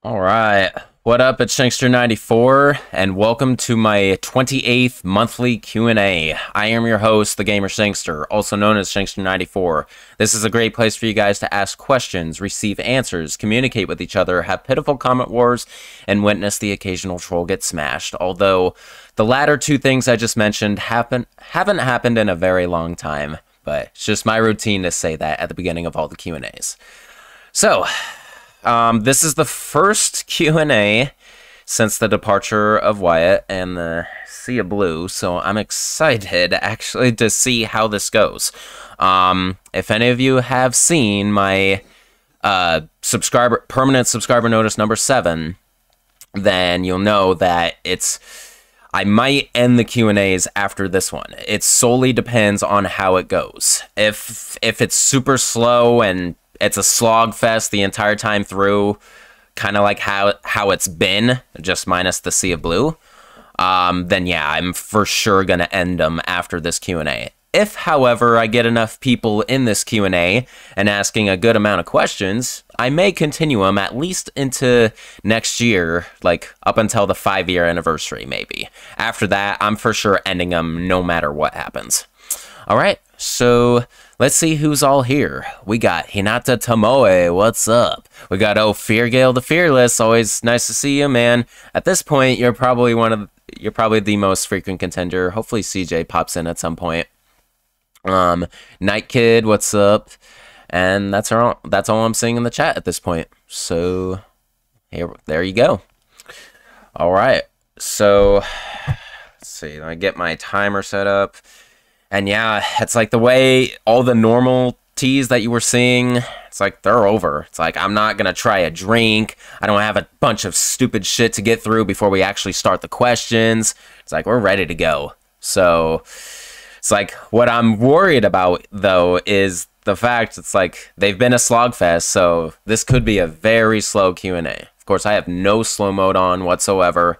All right. What up? It's Shankster94, and welcome to my 28th monthly Q&A. I am your host, the Gamer Shankster, also known as Shankster94. This is a great place for you guys to ask questions, receive answers, communicate with each other, have pitiful comment wars, and witness the occasional troll get smashed. Although the latter two things I just mentioned haven't happened in a very long time, but it's just my routine to say that at the beginning of all the Q&As. So, this is the first Q&A since the departure of Wyatt and the Sea of Blue, so I'm excited actually to see how this goes. If any of you have seen my permanent subscriber notice number 7, then you'll know that I might end the Q&As after this one. It solely depends on how it goes. If it's super slow and it's a slog fest the entire time through, kind of like how it's been, just minus the Sea of Blue, then yeah, I'm for sure going to end them after this Q&A. If, however, I get enough people in this Q&A and asking a good amount of questions, I may continue them at least into next year, like up until the 5-year anniversary, maybe. After that, I'm for sure ending them no matter what happens. All right, so let's see who's all here. We got Hinata Tomoe, what's up? We got Feargale the Fearless, always nice to see you, man. At this point, you're probably the most frequent contender. Hopefully CJ pops in at some point. Night Kid, what's up? And that's all I'm seeing in the chat at this point. So there you go. All right, so let's see. Let me get my timer set up. And yeah, it's like the way all the normal teas that you were seeing, it's like they're over. It's like I'm not going to try a drink. I don't have a bunch of stupid shit to get through before we actually start the questions. It's like we're ready to go. So it's like what I'm worried about, though, is the fact it's like they've been a slogfest, so this could be a very slow Q&A. Of course, I have no slow mode on whatsoever.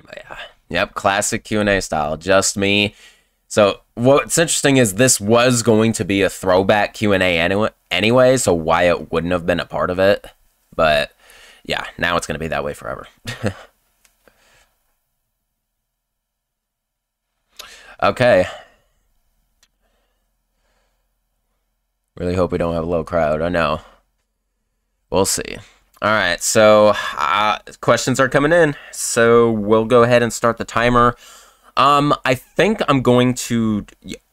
But yeah, yep, classic Q&A style, just me. So what's interesting is this was going to be a throwback Q&A anyway, so Wyatt wouldn't have been a part of it. But yeah, now it's going to be that way forever. Okay. Really hope we don't have a low crowd. I know. We'll see. All right, so questions are coming in. So we'll go ahead and start the timer. I think I'm going to,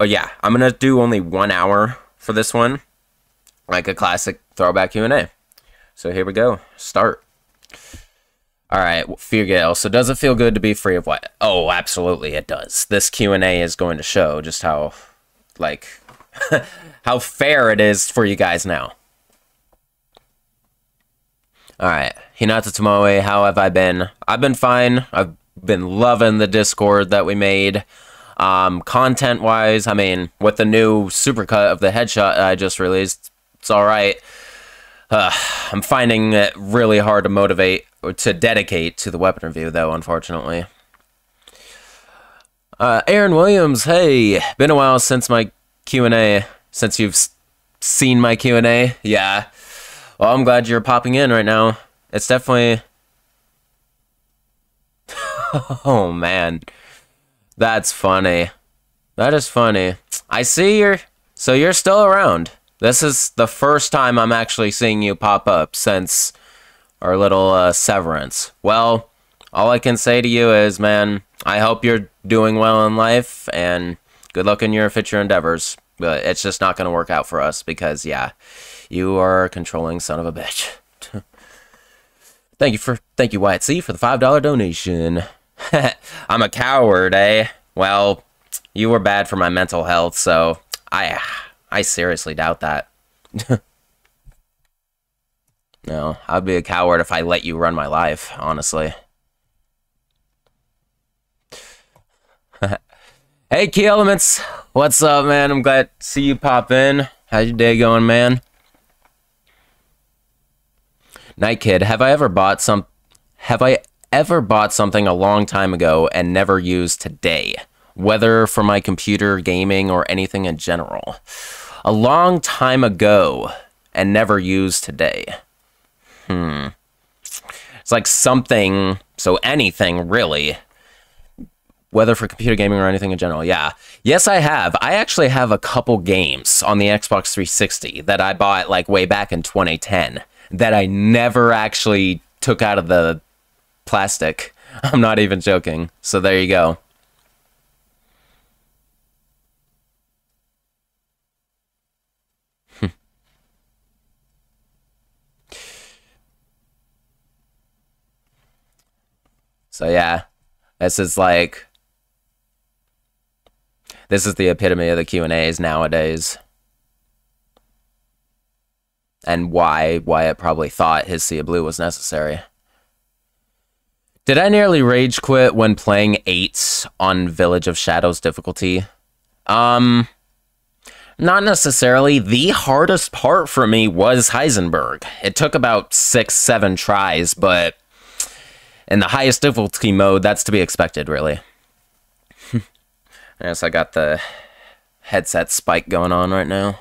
yeah, I'm going to do only 1 hour for this one. Like a classic throwback Q&A. So here we go. Start. All right, Feargale. So does it feel good to be free of what? Oh, absolutely it does. This Q&A is going to show just how, like, how fair it is for you guys now. All right, Hinata Tomoe, how have I been? I've been fine. I've been loving the Discord that we made. Content-wise, I mean, with the new supercut of the headshot I just released, it's all right. I'm finding it really hard to motivate or to dedicate to the weapon review, though, unfortunately. Aaron Williams, hey, been a while since my Q&A, since you've seen my Q&A. Yeah. Well, I'm glad you're popping in right now. It's definitely... Oh, man. That's funny. That is funny. I see so you're still around. This is the first time I'm actually seeing you pop up since our little severance. Well, all I can say to you is, man, I hope you're doing well in life, and good luck in your future endeavors. But it's just not going to work out for us because, yeah, you are a controlling son of a bitch. Thank you, Wyatt C, for the $5 donation. I'm a coward, eh? Well, you were bad for my mental health, so I seriously doubt that. No, I'd be a coward if I let you run my life, honestly. Hey, Key Elements, what's up, man? I'm glad to see you pop in. How's your day going, man? Night Kid, have I ever bought something a long time ago and never used today, whether for my computer, gaming, or anything in general? A long time ago and never used today. It's like something, so anything really. Whether for computer gaming or anything in general, yeah. Yes, I have. I actually have a couple games on the Xbox 360 that I bought like way back in 2010 that I never actually took out of the plastic. I'm not even joking. So there you go. So yeah, this is like, this is the epitome of the Q&As nowadays. And why it probably thought his Sea of Blue was necessary. Did I nearly rage quit when playing 8 on Village of Shadows difficulty? Not necessarily. The hardest part for me was Heisenberg. It took about 6-7 tries, but in the highest difficulty mode, that's to be expected, really. Yes, I got the headset spike going on right now.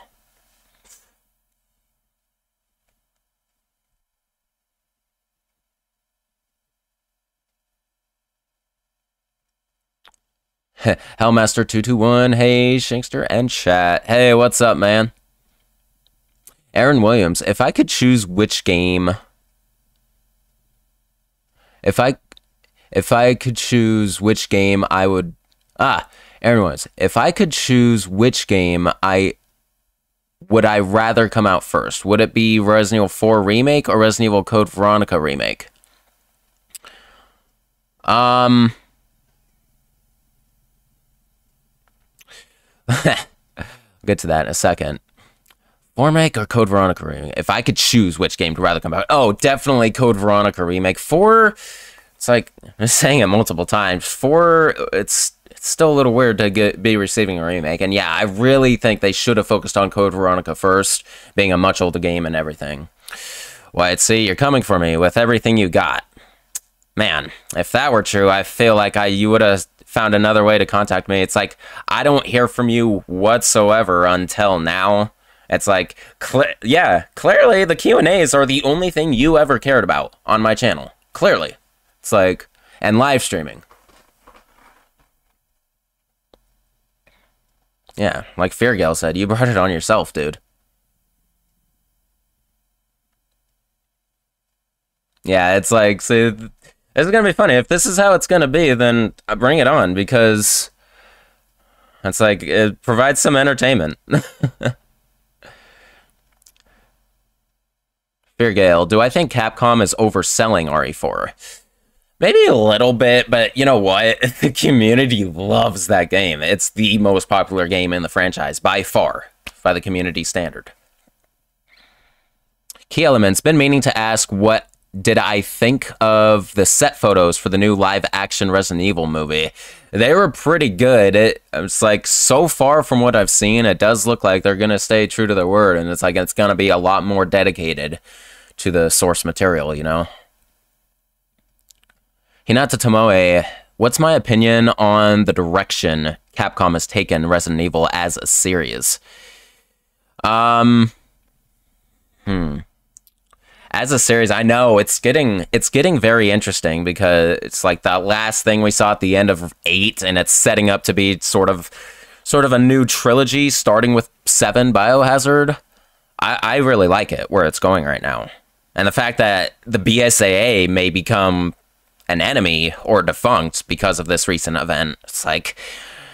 Hellmaster221, hey, Shankster and chat. Hey, what's up, man? Aaron Williams, if I could choose which game... If I could choose which game I would... Aaron Williams, if I could choose which game would I rather come out first? Would it be Resident Evil 4 Remake or Resident Evil Code Veronica Remake? I'll get to that in a second. Remake or Code Veronica Remake? If I could choose which game to rather come out, oh, definitely Code Veronica Remake. 4, it's like, I'm saying it multiple times. 4, it's still a little weird to be receiving a remake. And yeah, I really think they should have focused on Code Veronica first, being a much older game and everything. Wyatt, see, you're coming for me with everything you got. Man, if that were true, I feel like you would have found another way to contact me. It's like, I don't hear from you whatsoever until now. It's like, yeah, clearly the Q&As are the only thing you ever cared about on my channel. Clearly. It's like, and live streaming. Yeah, like Feargale said, you brought it on yourself, dude. Yeah, it's like, see, this is gonna be funny. If this is how it's gonna be, then bring it on, because it's like, it provides some entertainment. Feargale, do I think Capcom is overselling RE4? Maybe a little bit, but you know what? The community loves that game. It's the most popular game in the franchise, by far, by the community standard. Key Elements, been meaning to ask what did I think of the set photos for the new live-action Resident Evil movie. They were pretty good. It's like, so far from what I've seen, it does look like they're going to stay true to their word, and it's like it's going to be a lot more dedicated to the source material, you know? Hinata Tomoe, what's my opinion on the direction Capcom has taken Resident Evil as a series? As a series, I know it's getting very interesting, because it's like that last thing we saw at the end of 8, and it's setting up to be sort of a new trilogy starting with 7 Biohazard. I really like it where it's going right now. And the fact that the BSAA may become an enemy or defunct because of this recent event, it's like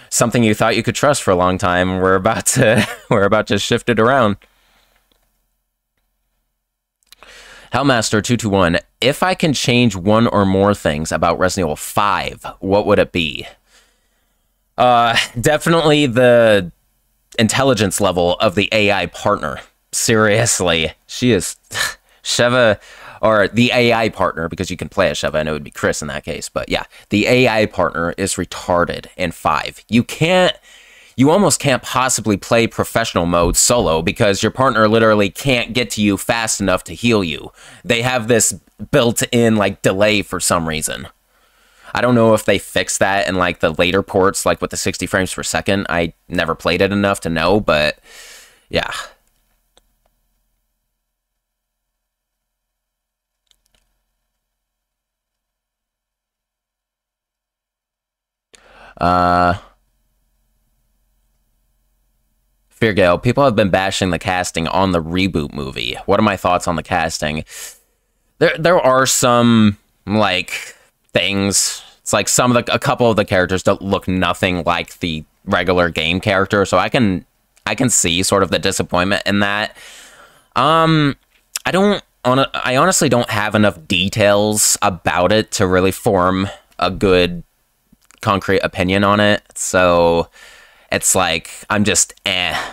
something you thought you could trust for a long time. We're about to shift it around. Hellmaster221, if I can change one or more things about Resident Evil 5, what would it be? Definitely the intelligence level of the AI partner. Seriously, she is Sheva, or the AI partner, because you can play as Sheva, and it would be Chris in that case. But yeah, the AI partner is retarded in 5. You almost can't possibly play professional mode solo, because your partner literally can't get to you fast enough to heal you. They have this built-in, like, delay for some reason. I don't know if they fixed that in, like, the later ports, like with the 60 frames per second. I never played it enough to know, but yeah. Uh, Feargale, people have been bashing the casting on the reboot movie. What are my thoughts on the casting? There are some, like, things. It's like a couple of the characters don't look nothing like the regular game character, so I can see sort of the disappointment in that. I honestly don't have enough details about it to really form a good concrete opinion on it. So it's like I'm just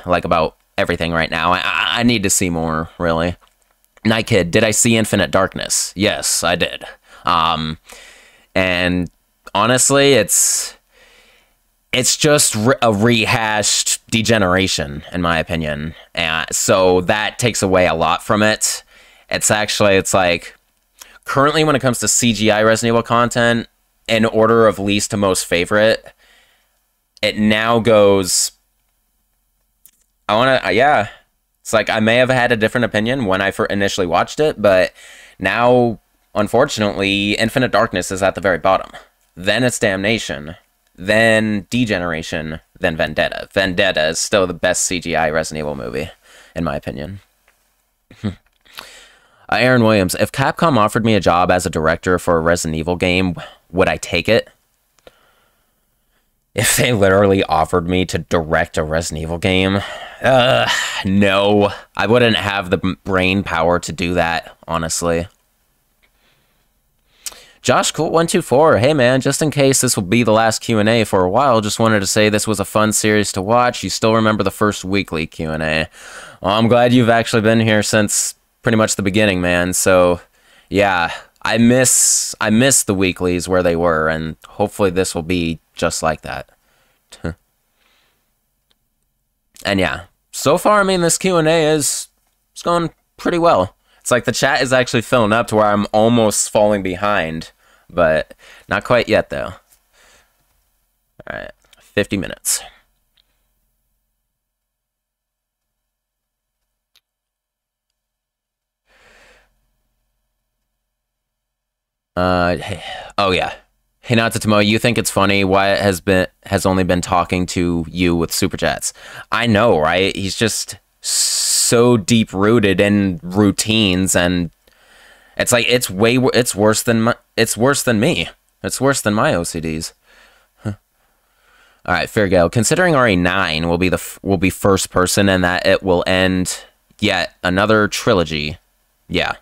like about everything right now. I need to see more, really. Night Kid, did I see Infinite Darkness? Yes, I did. And honestly, it's just a rehashed Degeneration, in my opinion. And so that takes away a lot from it. It's like, currently when it comes to CGI Resident Evil content, in order of least to most favorite, it now goes... yeah. It's like, I may have had a different opinion when I initially watched it, but now, unfortunately, Infinite Darkness is at the very bottom. Then it's Damnation. Then Degeneration, then Vendetta. Vendetta is still the best CGI Resident Evil movie, in my opinion. Aaron Williams, if Capcom offered me a job as a director for a Resident Evil game, would I take it? If they literally offered me to direct a Resident Evil game, no. I wouldn't have the brain power to do that, honestly. Josh Cool 124, hey man, just in case this will be the last Q&A for a while, just wanted to say this was a fun series to watch. You still remember the first weekly Q&A. Well, I'm glad you've actually been here since pretty much the beginning, man. So, yeah, I miss the weeklies where they were, and hopefully this will be just like that. And yeah, so far, I mean, this Q&A is going pretty well. It's like the chat is actually filling up to where I'm almost falling behind, but not quite yet, though. All right, 50 minutes. Oh yeah. Hey, Natsutomo, you think it's funny Wyatt has only been talking to you with super chats? I know, right? He's just so deep rooted in routines, and it's like it's worse than me. It's worse than my OCDs. Huh. All right, Fairgale. Considering RE9 will be first person, and that it will end yet another trilogy. Yeah.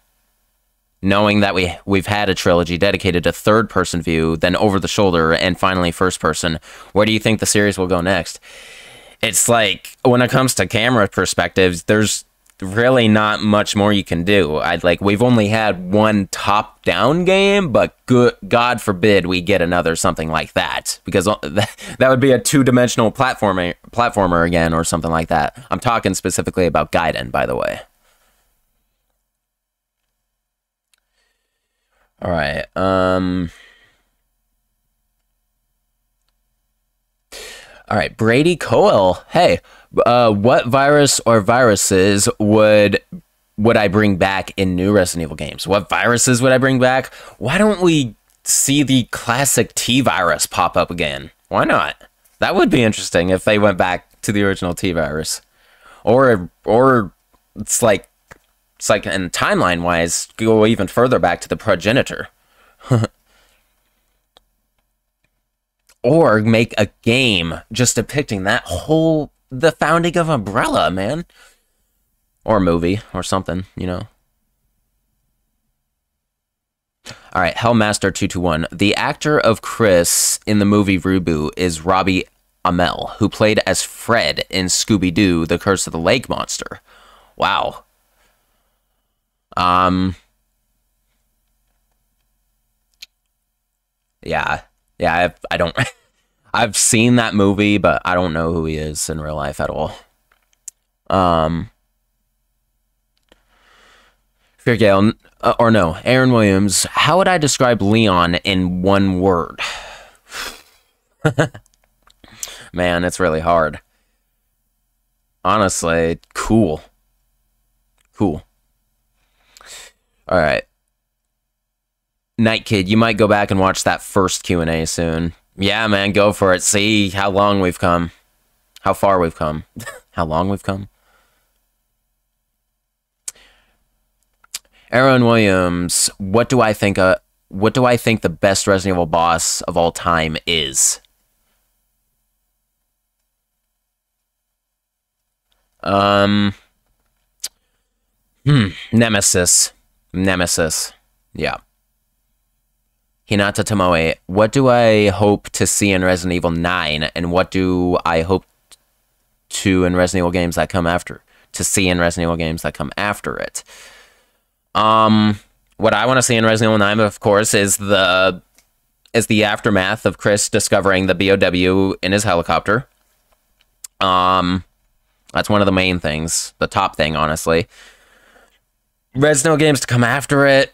Knowing that we've had a trilogy dedicated to third-person view, then over-the-shoulder, and finally first-person, where do you think the series will go next? It's like, when it comes to camera perspectives, there's really not much more you can do. We've only had one top-down game, but God forbid we get another something like that, because that would be a two-dimensional platformer again, or something like that. I'm talking specifically about Gaiden, by the way. All right. All right. Brady Coel. Hey, what virus or viruses would I bring back in new Resident Evil games? What viruses would I bring back? Why don't we see the classic T virus pop up again? Why not? That would be interesting if they went back to the original T virus, or it's like. And timeline-wise, go even further back to the progenitor. Or make a game just depicting the founding of Umbrella, man. Or a movie, or something, you know. Alright, Hellmaster221. The actor of Chris in the movie Reboot is Robbie Amell, who played as Fred in Scooby-Doo, The Curse of the Lake Monster. Wow. Yeah, I don't, I've seen that movie, but I don't know who he is in real life at all. Fairgale, or no, Aaron Williams, how would I describe Leon in one word? Man, it's really hard. Honestly, cool. Cool. Alright. Night Kid, you might go back and watch that first Q&A soon. Yeah, man, go for it. See how long we've come. How far we've come. How long we've come. Aaron Williams, what do I think the best Resident Evil boss of all time is? Nemesis. Nemesis. Yeah. Hinata Tomoe, what do I hope to see in Resident Evil 9, and what do I hope to in Resident Evil games that come after? To see in Resident Evil games that come after it. What I want to see in Resident Evil 9, of course, is the aftermath of Chris discovering the BOW in his helicopter. That's one of the main things, the top thing, honestly. Resident Evil games to come after it,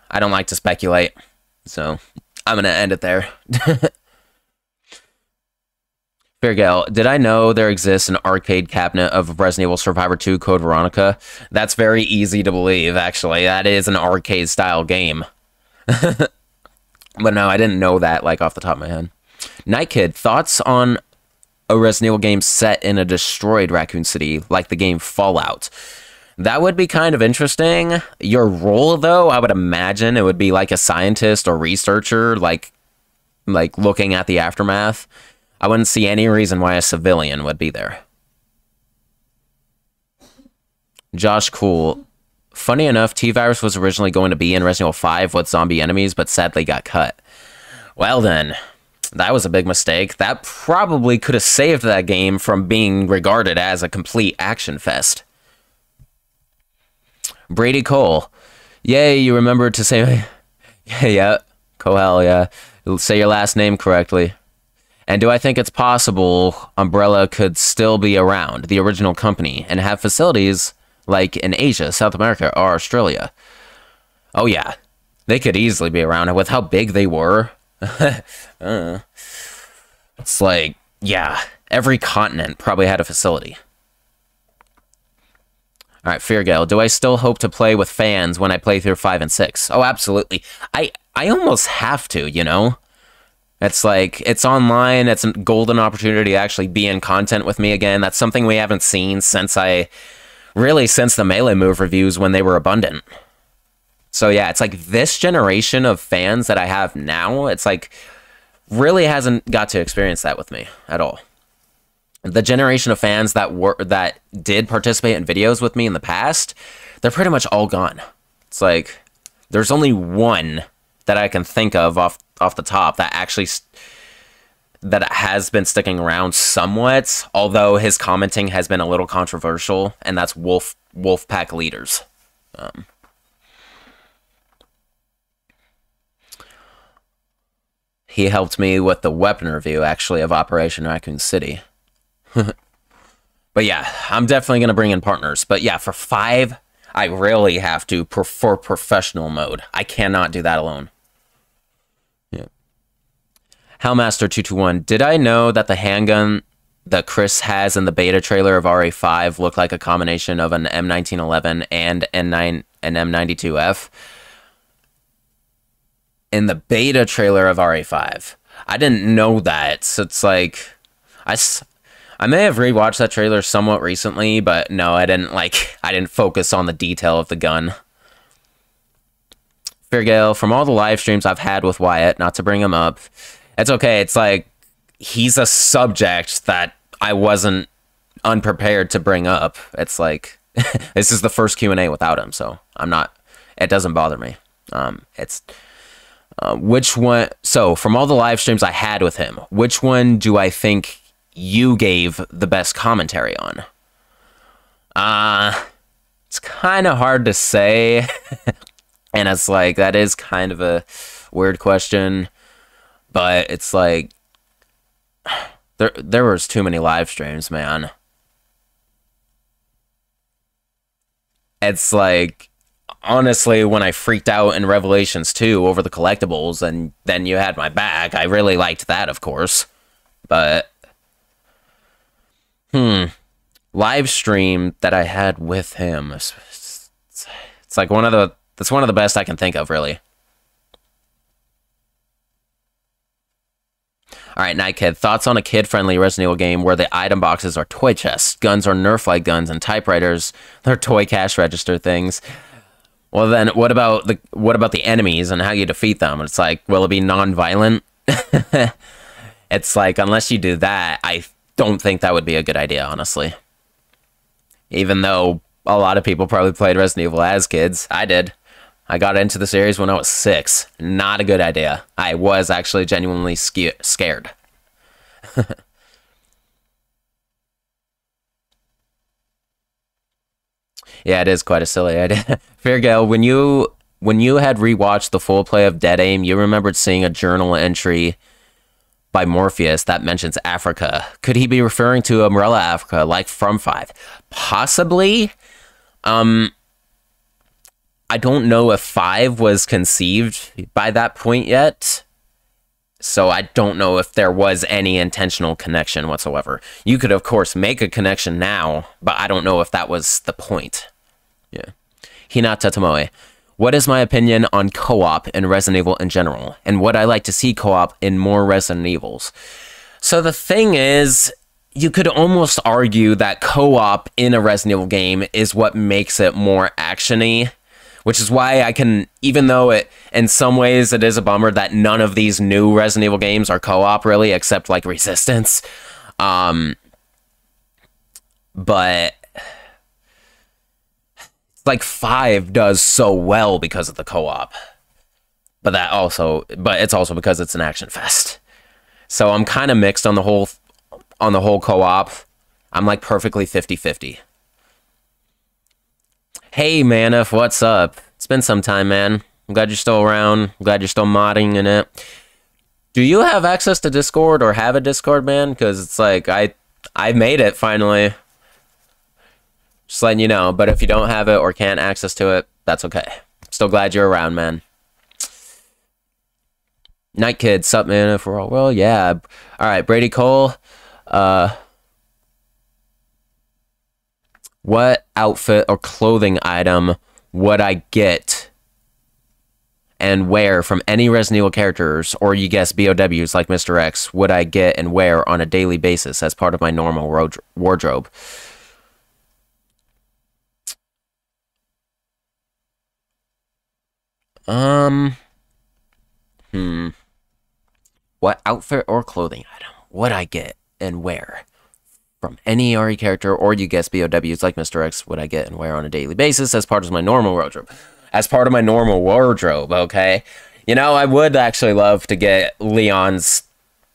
I don't like to speculate, so I'm gonna end it there. Fairgale, did I know there exists an arcade cabinet of Resident Evil Survivor 2 Code Veronica? That's very easy to believe, actually. That is an arcade-style game. But no, I didn't know that, like, off the top of my head. Night Kid, thoughts on a Resident Evil game set in a destroyed Raccoon City, like the game Fallout? That would be kind of interesting. Your role, though, I would imagine it would be like a scientist or researcher, like looking at the aftermath. I wouldn't see any reason why a civilian would be there. Josh Cool. Funny enough, T-Virus was originally going to be in Resident Evil 5 with zombie enemies, but sadly got cut. Well then, that was a big mistake. That probably could have saved that game from being regarded as a complete action fest. Brady Cole. Yay, you remembered to say... yeah, Kohel, yeah. Say your last name correctly. And do I think it's possible Umbrella could still be around, the original company, and have facilities like in Asia, South America, or Australia? Oh yeah, they could easily be around with how big they were. It's like, yeah, every continent probably had a facility. All right, Feargale, do I still hope to play with fans when I play through 5 and 6? Oh, absolutely. I almost have to, you know? It's like, it's online, it's a golden opportunity to actually be in content with me again. That's something we haven't seen since the Melee Move reviews when they were abundant. So yeah, it's like this generation of fans that I have now, it's like, really hasn't got to experience that with me at all. The generation of fans that did participate in videos with me in the past, they're pretty much all gone. It's like, there's only one that I can think of off the top that actually that has been sticking around somewhat, although his commenting has been a little controversial, and that's Wolfpack Leaders. He helped me with the weapon review, actually, of Operation Raccoon City. But yeah, I'm definitely going to bring in partners. But yeah, for 5, I really have to for professional mode. I cannot do that alone. Yeah. Hellmaster221, did I know that the handgun that Chris has in the beta trailer of RA5 looked like a combination of an M1911 and an M92F? In the beta trailer of RA5. I didn't know that. So it's like, I may have rewatched that trailer somewhat recently, but no, I didn't focus on the detail of the gun. Fairgale, from all the live streams I've had with Wyatt, not to bring him up, it's okay. It's like, he's a subject that I wasn't unprepared to bring up. It's like, this is the first Q&A without him, so it doesn't bother me. Which one, so from all the live streams I had with him, which one do I think you gave the best commentary on? It's kind of hard to say. And it's like, that is kind of a weird question. But it's like, there was too many live streams, man. It's like, honestly, when I freaked out in Revelations 2 over the collectibles, and then you had my back, I really liked that, of course. But, live stream that I had with him, it's like that's one of the best I can think of, really. All right, Night Kid, thoughts on a kid-friendly Resident Evil game where the item boxes are toy chests, guns are Nerf-like guns, and typewriters they're toy cash register things. Well, then what about the enemies and how you defeat them? It's like, will it be non-violent? It's like, unless you do that, I don't think that would be a good idea, honestly. Even though a lot of people probably played Resident Evil as kids. I did. I got into the series when I was 6. Not a good idea. I was actually genuinely scared. Yeah, it is quite a silly idea. Fairgale, when you had rewatched the full play of Dead Aim, you remembered seeing a journal entry by Morpheus that mentions Africa. Could he be referring to Umbrella Africa, like from 5? Possibly. I don't know if 5 was conceived by that point yet, so I don't know if there was any intentional connection whatsoever. You could, of course, make a connection now, but I don't know if that was the point. Yeah. Hinata Tomoe. What is my opinion on co-op in Resident Evil in general, and would I like to see co-op in more Resident Evils? So the thing is, you could almost argue that co-op in a Resident Evil game is what makes it more action-y. Which is why I can, even though it, in some ways it is a bummer that none of these new Resident Evil games are co-op really, except like Resistance. But like 5 does so well because of the co-op. But it's also because it's an action fest. So I'm kind of mixed on the whole co-op. I'm like perfectly 50-50. Hey, Manif, what's up? It's been some time, man. I'm glad you're still around. I'm glad you're still modding in it. Do you have access to Discord or have a Discord, man? Because it's like, I made it, finally. Just letting you know. But if you don't have it or can't access to it, that's okay. Still glad you're around, man. Night Kid, sup, Manif? We're all, well, yeah. All right, Brady Cole. What outfit or clothing item would I get and wear from any Resident Evil characters, or you guess BOWs like Mr. X, would I get and wear on a daily basis as part of my normal wardrobe? What outfit or clothing item would I get and wear from any RE character, or you guess BOWs like Mr. X, would I get and wear on a daily basis as part of my normal wardrobe? As part of my normal wardrobe, okay? You know, I would actually love to get Leon's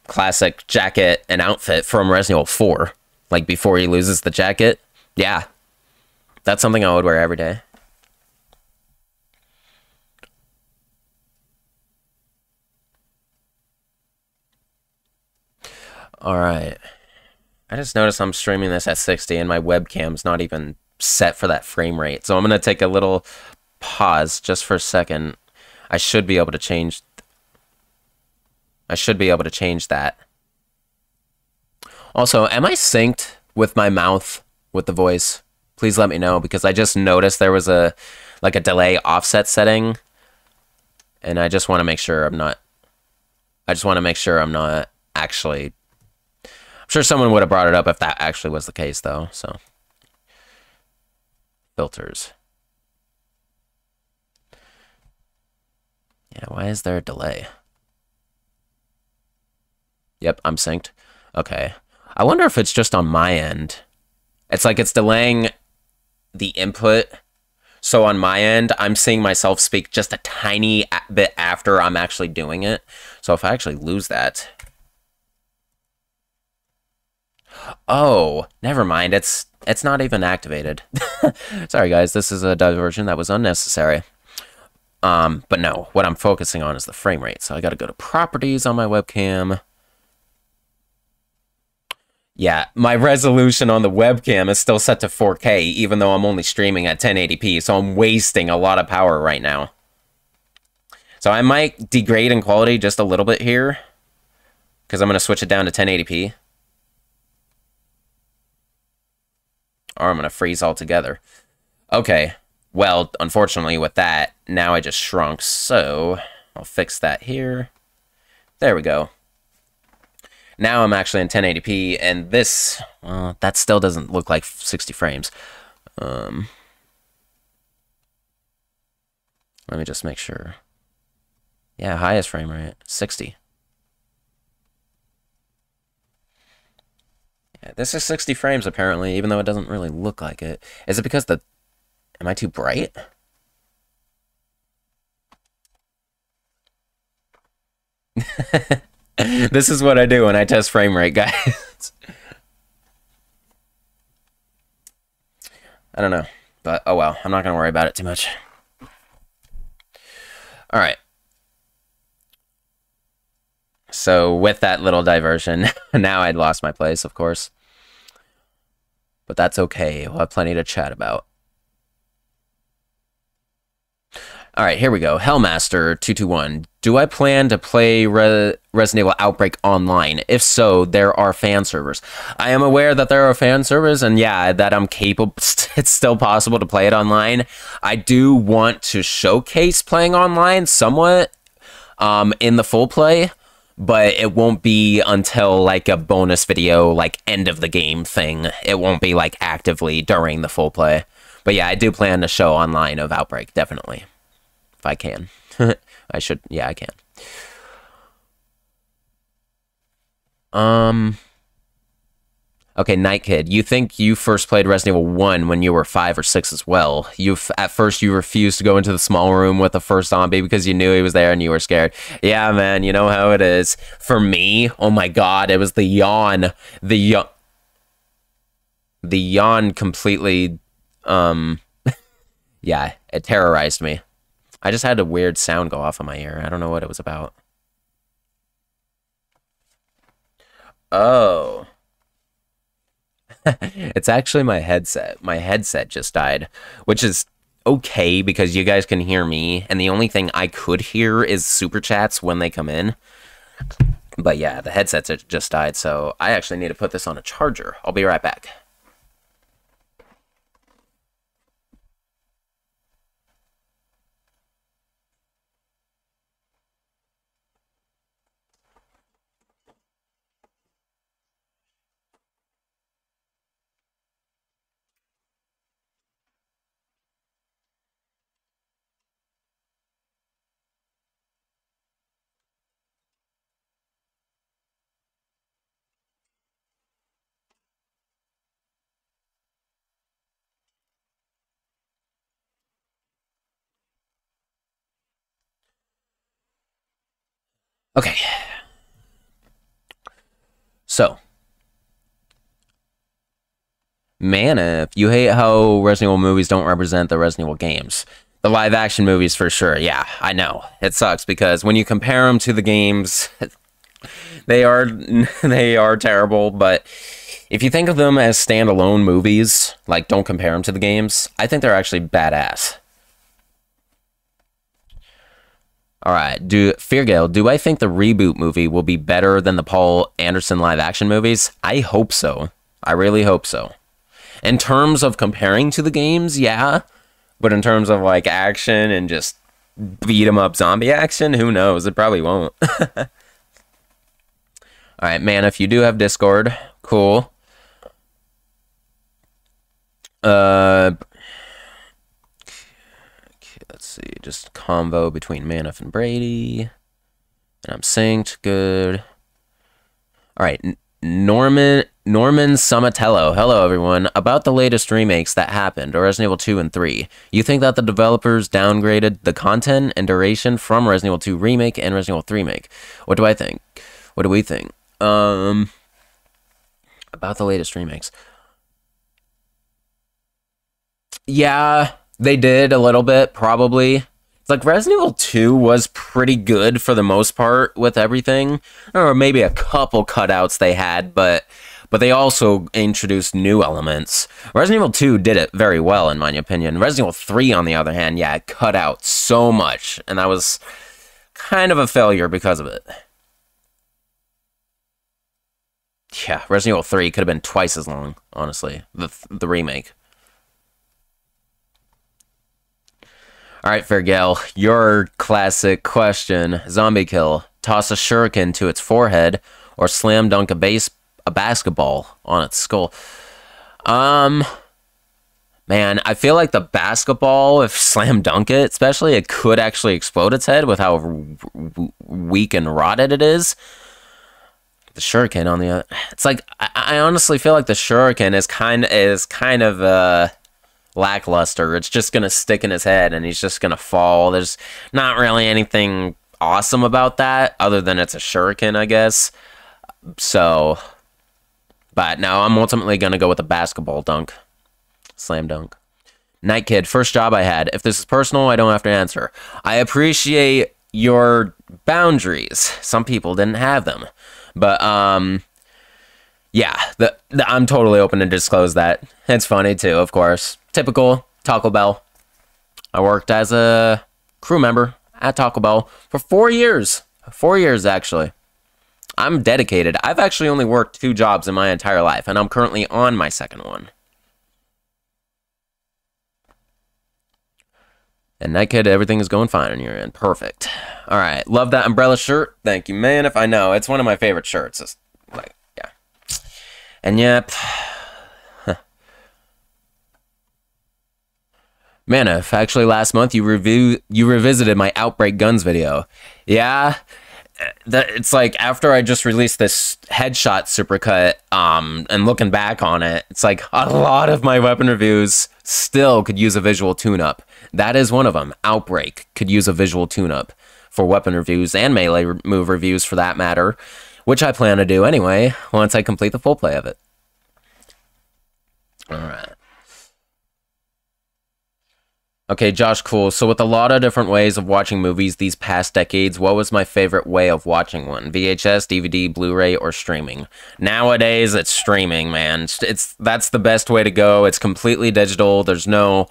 classic jacket and outfit from Resident Evil 4. Like, before he loses the jacket. Yeah. That's something I would wear every day. Alright. I just noticed I'm streaming this at 60 and my webcam's not even set for that frame rate. So I'm going to take a little pause just for a second. I should be able to change that. Also, am I synced with my mouth with the voice? Please let me know, because I just noticed there was a delay offset setting, and I just want to make sure I'm not actually. I'm sure someone would have brought it up if that actually was the case, though. So, filters. Yeah, why is there a delay? Yep, I'm synced. Okay. I wonder if it's just on my end. It's like it's delaying the input. So on my end, I'm seeing myself speak just a tiny bit after I'm actually doing it. So if I actually lose that. Oh, never mind. It's not even activated. Sorry, guys. This is a diversion that was unnecessary. But no, what I'm focusing on is the frame rate. So I got to go to properties on my webcam. Yeah, my resolution on the webcam is still set to 4K, even though I'm only streaming at 1080p, so I'm wasting a lot of power right now. So I might degrade in quality just a little bit here, because I'm going to switch it down to 1080p. Or I'm going to freeze altogether. Okay, well, unfortunately with that, now I just shrunk, so I'll fix that here. There we go. Now I'm actually in 1080p, and this, that still doesn't look like 60 frames. Let me just make sure. Yeah, highest frame rate, 60. Yeah, this is 60 frames apparently, even though it doesn't really look like it. Is it because the... Am I too bright? This is what I do when I test frame rate, guys. I don't know, but oh well. I'm not going to worry about it too much. All right. So with that little diversion, now I'd lost my place, of course. But that's okay. We'll have plenty to chat about. All right, here we go. Hellmaster221. Do I plan to play Resident Evil Outbreak online? If so, there are fan servers. I am aware that there are fan servers, and yeah, that I'm capable. It's still possible to play it online. I do want to showcase playing online somewhat in the full play, but it won't be until like a bonus video, like end of the game thing. It won't be like actively during the full play. But yeah, I do plan to show online of Outbreak, definitely. If I can. I should, yeah, I can. Okay, Night Kid, you think you first played Resident Evil 1 when you were 5 or 6 as well. At first you refused to go into the small room with the first zombie because you knew he was there and you were scared. Yeah, man, you know how it is. For me, oh my god, it was the yawn. The yawn completely, yeah, it terrorized me. I just had a weird sound go off of my ear. I don't know what it was about. Oh. It's actually my headset. My headset just died, which is okay because you guys can hear me, and the only thing I could hear is super chats when they come in. But yeah, the headset just died, so I actually need to put this on a charger. I'll be right back. Okay. So, Mana, if you hate how Resident Evil movies don't represent the Resident Evil games. The live action movies for sure, yeah, I know. It sucks because when you compare them to the games, they are terrible, but if you think of them as standalone movies, like don't compare them to the games, I think they're actually badass. Alright, Feargale, do I think the reboot movie will be better than the Paul Anderson live-action movies? I hope so. I really hope so. In terms of comparing to the games, yeah. But in terms of, like, action and just beat-em-up zombie action, who knows? It probably won't. Alright, man, if you do have Discord, cool. Let's see, just convo between Manif and Brady. And I'm synced, good. Alright, Norman Sumatello. Hello, everyone. About the latest remakes that happened, or Resident Evil 2 and 3. You think that the developers downgraded the content and duration from Resident Evil 2 Remake and Resident Evil 3 Remake? What do I think? What do we think? About the latest remakes. Yeah, they did a little bit, probably. It's like Resident Evil 2 was pretty good for the most part with everything. Or maybe a couple cutouts they had, but they also introduced new elements. Resident Evil 2 did it very well, in my opinion. Resident Evil 3, on the other hand, yeah, it cut out so much, and that was kind of a failure because of it. Yeah, Resident Evil 3 could have been twice as long, honestly, the remake. Alright, Fairgale, your classic question. Zombie kill. Toss a shuriken to its forehead, or slam dunk a basketball on its skull? Man, I feel like the basketball, if slam dunk it, especially, it could actually explode its head with how weak and rotted it is. The shuriken on the other, it's like I honestly feel like the shuriken is kind of lackluster. It's just gonna stick in his head and he's just gonna fall. There's not really anything awesome about that other than it's a shuriken, I guess. So, but no, I'm ultimately gonna go with the basketball dunk, slam dunk. Night Kid, first job I had. If this is personal, I don't have to answer. I appreciate your boundaries. Some people didn't have them. But, yeah, I'm totally open to disclose that. It's funny, too, of course. Typical Taco Bell. I worked as a crew member at Taco Bell for 4 years. 4 years, actually. I'm dedicated. I've actually only worked 2 jobs in my entire life, and I'm currently on my second one. And Night Kid, everything is going fine on your end. Perfect. All right. Love that umbrella shirt. Thank you, man. If I know. It's one of my favorite shirts. It's like, yeah. And yep. Huh. Man, if actually last month you revisited my Outbreak Guns video. Yeah. It's like after I just released this headshot supercut, and looking back on it, it's like a lot of my weapon reviews still could use a visual tune-up. That is one of them. Outbreak could use a visual tune-up for weapon reviews and melee move reviews for that matter, which I plan to do anyway once I complete the full play of it. Alright. Okay, Josh, cool. So with a lot of different ways of watching movies these past decades, what was my favorite way of watching one? VHS, DVD, Blu-ray, or streaming? Nowadays, it's streaming, man. That's the best way to go. It's completely digital. There's no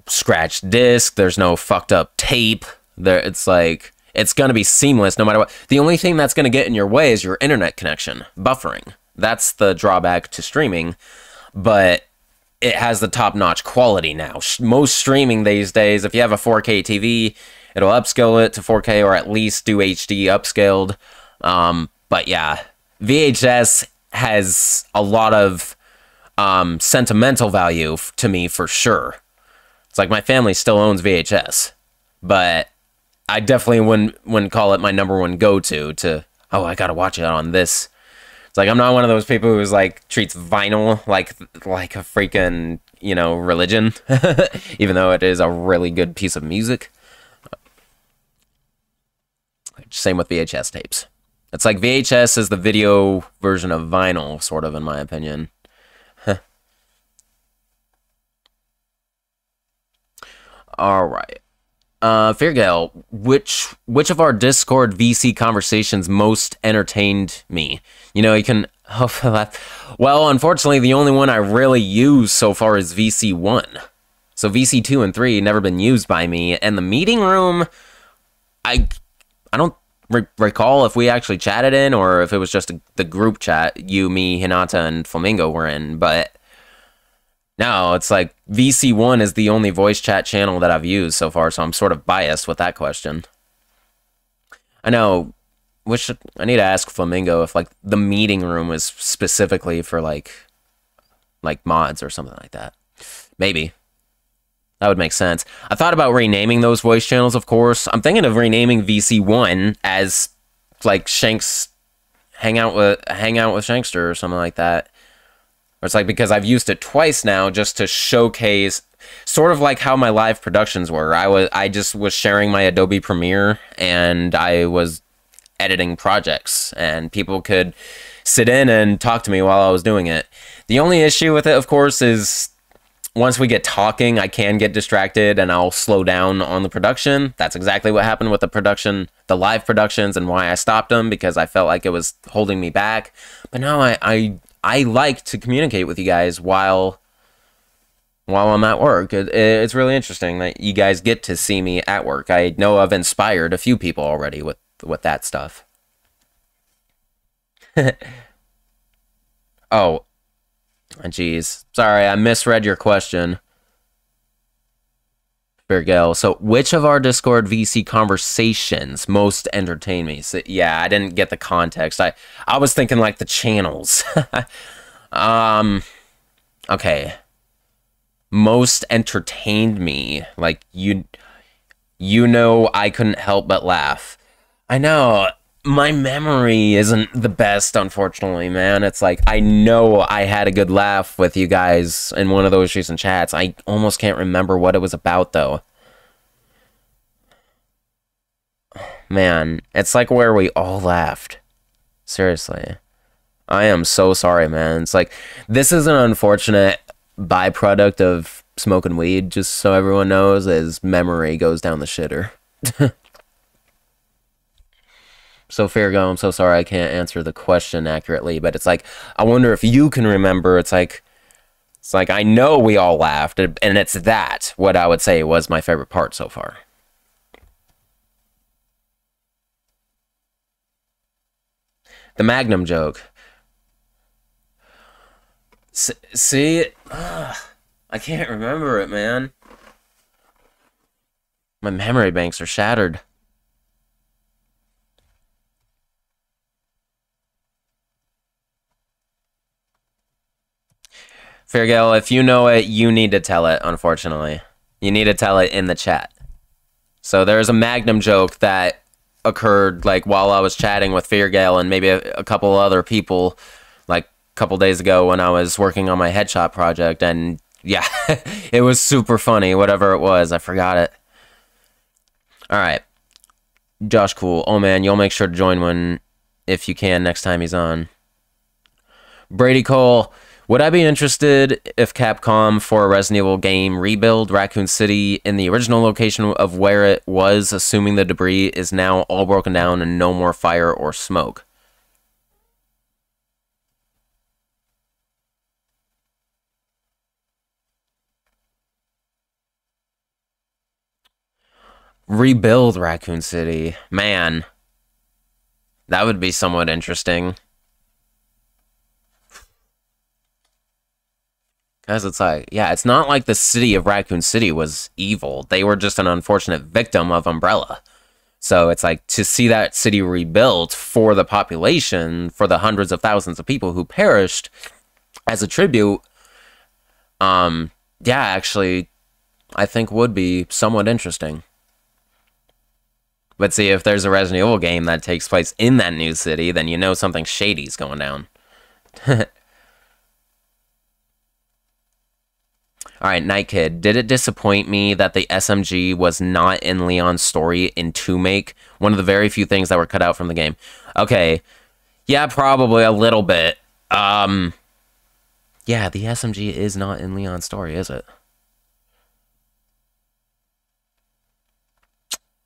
scratched disc. There's no fucked up tape. It's like, it's going to be seamless no matter what. The only thing that's going to get in your way is your internet connection, buffering. That's the drawback to streaming, but it has the top-notch quality now. Most streaming these days, if you have a 4K TV, it'll upscale it to 4K or at least do HD upscaled. But yeah, VHS has a lot of sentimental value to me for sure. It's like my family still owns VHS, but I definitely wouldn't call it my number one go-to oh, I gotta watch it on this. It's like I'm not one of those people who's like treats vinyl like a freaking, you know, religion, even though it is a really good piece of music. Same with VHS tapes. It's like VHS is the video version of vinyl, sort of, in my opinion. All right. Feargale, which of our Discord VC conversations most entertained me? You know, you can... Well, unfortunately, the only one I really use so far is VC1. So VC2 and 3 never been used by me. And the meeting room, I don't recall if we actually chatted in or if it was just the group chat you, me, Hinata, and Flamingo were in, but... No, it's like VC1 is the only voice chat channel that I've used so far, so I'm sort of biased with that question. I know, I need to ask Flamingo if like the meeting room was specifically for like mods or something like that. Maybe. That would make sense. I thought about renaming those voice channels, of course. I'm thinking of renaming VC1 as like Shanks hang out with Shankster or something like that. It's like, because I've used it twice now just to showcase sort of like how my live productions were. I just was sharing my Adobe Premiere and I was editing projects and people could sit in and talk to me while I was doing it. The only issue with it, of course, is once we get talking, I can get distracted and I'll slow down on the production. That's exactly what happened with the live productions, and why I stopped them, because I felt like it was holding me back. But now I like to communicate with you guys while I'm at work. It's really interesting that you guys get to see me at work. I know I've inspired a few people already with that stuff. Oh, jeez. Sorry, I misread your question. Virgil. So, which of our Discord VC conversations most entertained me? So, yeah, I didn't get the context. I was thinking like the channels. Okay. Most entertained me. Like you know, I couldn't help but laugh. I know. My memory isn't the best, unfortunately, man. It's like, I know I had a good laugh with you guys in one of those recent chats. I almost can't remember what it was about, though. Man, it's like where we all laughed. Seriously. I am so sorry, man. It's like, this is an unfortunate byproduct of smoking weed, just so everyone knows, as memory goes down the shitter. So, Fargo, I'm so sorry I can't answer the question accurately, but it's like, I wonder if you can remember. It's like I know we all laughed, and it's that, what I would say was my favorite part so far. The Magnum joke. See? Ugh, I can't remember it, man. My memory banks are shattered. Fairgale, if you know it, you need to tell it, unfortunately. You need to tell it in the chat. So there's a Magnum joke that occurred, like, while I was chatting with Fairgale and maybe a couple other people, like, a couple days ago when I was working on my headshot project, and, yeah, it was super funny, whatever it was. I forgot it. Alright. Josh Cool. Oh, man, you'll make sure to join one if you can next time he's on. Brady Cole. Would I be interested if Capcom for a Resident Evil game rebuild Raccoon City in the original location of where it was, assuming the debris is now all broken down and no more fire or smoke? Rebuild Raccoon City. Man. That would be somewhat interesting. Because it's like, yeah, it's not like the city of Raccoon City was evil. They were just an unfortunate victim of Umbrella. So it's like, to see that city rebuilt for the population, for the hundreds of thousands of people who perished as a tribute, yeah, actually, I think would be somewhat interesting. But see, if there's a Resident Evil game that takes place in that new city, then you know something shady's going down. Alright, Night Kid, did it disappoint me that the SMG was not in Leon's story in 2-Make? One of the very few things that were cut out from the game. Okay, yeah, probably a little bit. Yeah, the SMG is not in Leon's story, is it?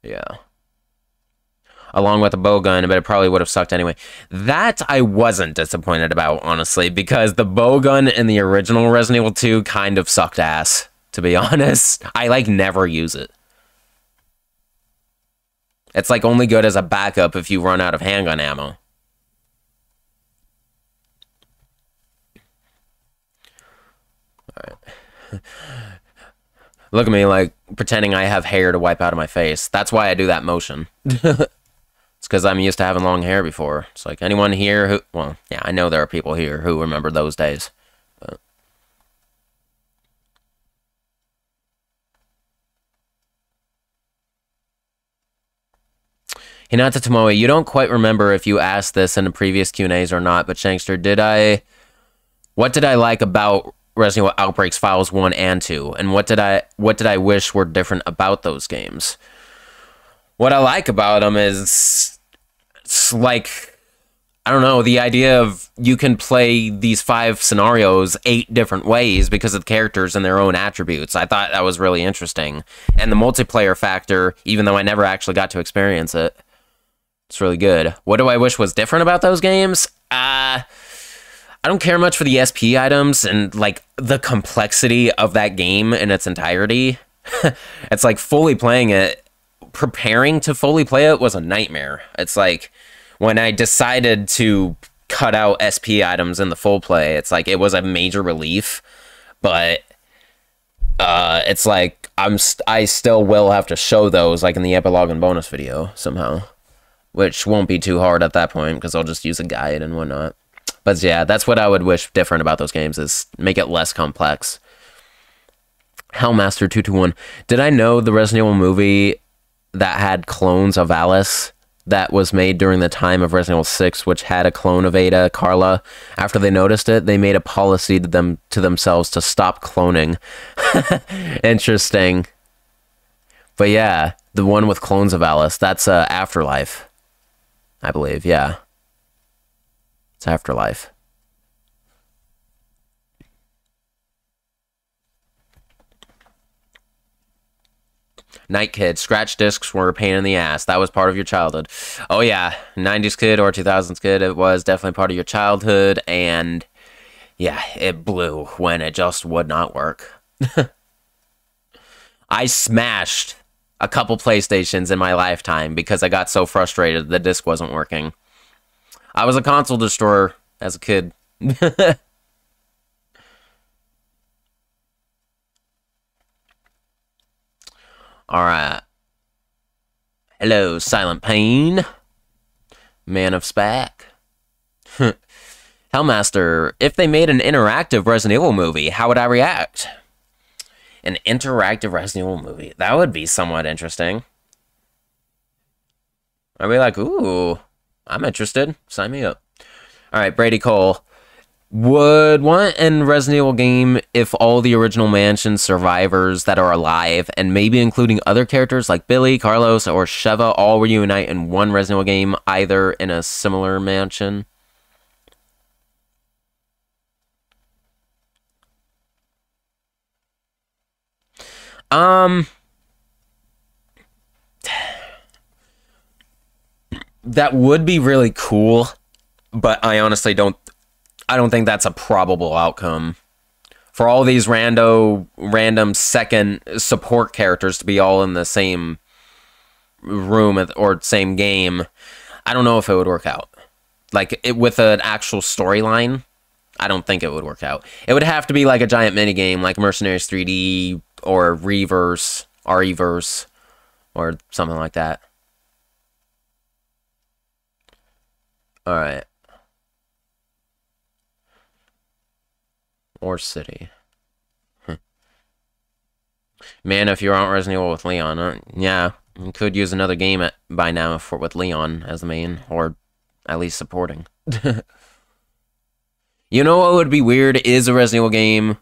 Yeah. Along with the bow gun, but it probably would have sucked anyway. That I wasn't disappointed about, honestly, because the bow gun in the original Resident Evil 2 kind of sucked ass, to be honest. I, like, never use it. It's, like, only good as a backup if you run out of handgun ammo. Alright. Look at me, like, pretending I have hair to wipe out of my face. That's why I do that motion. It's because I'm used to having long hair before. It's like, anyone here who... Well, yeah, I know there are people here who remember those days. But... Hinata Tomoe, you don't quite remember if you asked this in the previous Q&As or not, but Shankster, what did I like about Resident Evil Outbreaks Files 1 and 2? And what did I wish were different about those games? What I like about them is, it's like, I don't know, the idea of you can play these 5 scenarios 8 different ways because of the characters and their own attributes. I thought that was really interesting. And the multiplayer factor, even though I never actually got to experience it, it's really good. What do I wish was different about those games? I don't care much for the SP items and, like, the complexity of that game in its entirety. It's like fully playing it, preparing to fully play it was a nightmare. It's like when I decided to cut out SP items in the full play, it's like it was a major relief, but it's like I still will have to show those, like, in the epilogue and bonus video, somehow. Which won't be too hard at that point, because I'll just use a guide and whatnot. But yeah, that's what I would wish different about those games, is make it less complex. Hellmaster221. Did I know the Resident Evil movie that had clones of Alice that was made during the time of Resident Evil 6, which had a clone of Ada, Carla? After they noticed it, they made a policy to themselves to stop cloning. Interesting. But yeah, the one with clones of Alice, that's Afterlife, I believe. Yeah, it's Afterlife. Night Kid, scratch discs were a pain in the ass. That was part of your childhood. Oh yeah, 90s kid or 2000s kid, it was definitely part of your childhood, and yeah, it blew when it just would not work. I smashed a couple PlayStations in my lifetime because I got so frustrated the disc wasn't working. I was a console destroyer as a kid. Alright. Hello, Silent Pain. Man of Spac. Hellmaster, if they made an interactive Resident Evil movie, how would I react? An interactive Resident Evil movie. That would be somewhat interesting. I'd be like, ooh, I'm interested. Sign me up. Alright, Brady Cole. Would want a Resident Evil game if all the original mansion survivors that are alive, and maybe including other characters like Billy, Carlos, or Sheva, all reunite in one Resident Evil game, either in a similar mansion? That would be really cool, but I honestly don't think that's a probable outcome. For all these random second support characters to be all in the same room or same game, I don't know if it would work out. Like, with an actual storyline, I don't think it would work out. It would have to be like a giant minigame, like Mercenaries 3D, or Reverse, REverse, or something like that. Alright. Or City. Man, if you're on Resident Evil with Leon, yeah, you could use another game by now with Leon as the main, or at least supporting. You know what would be weird is a Resident Evil game.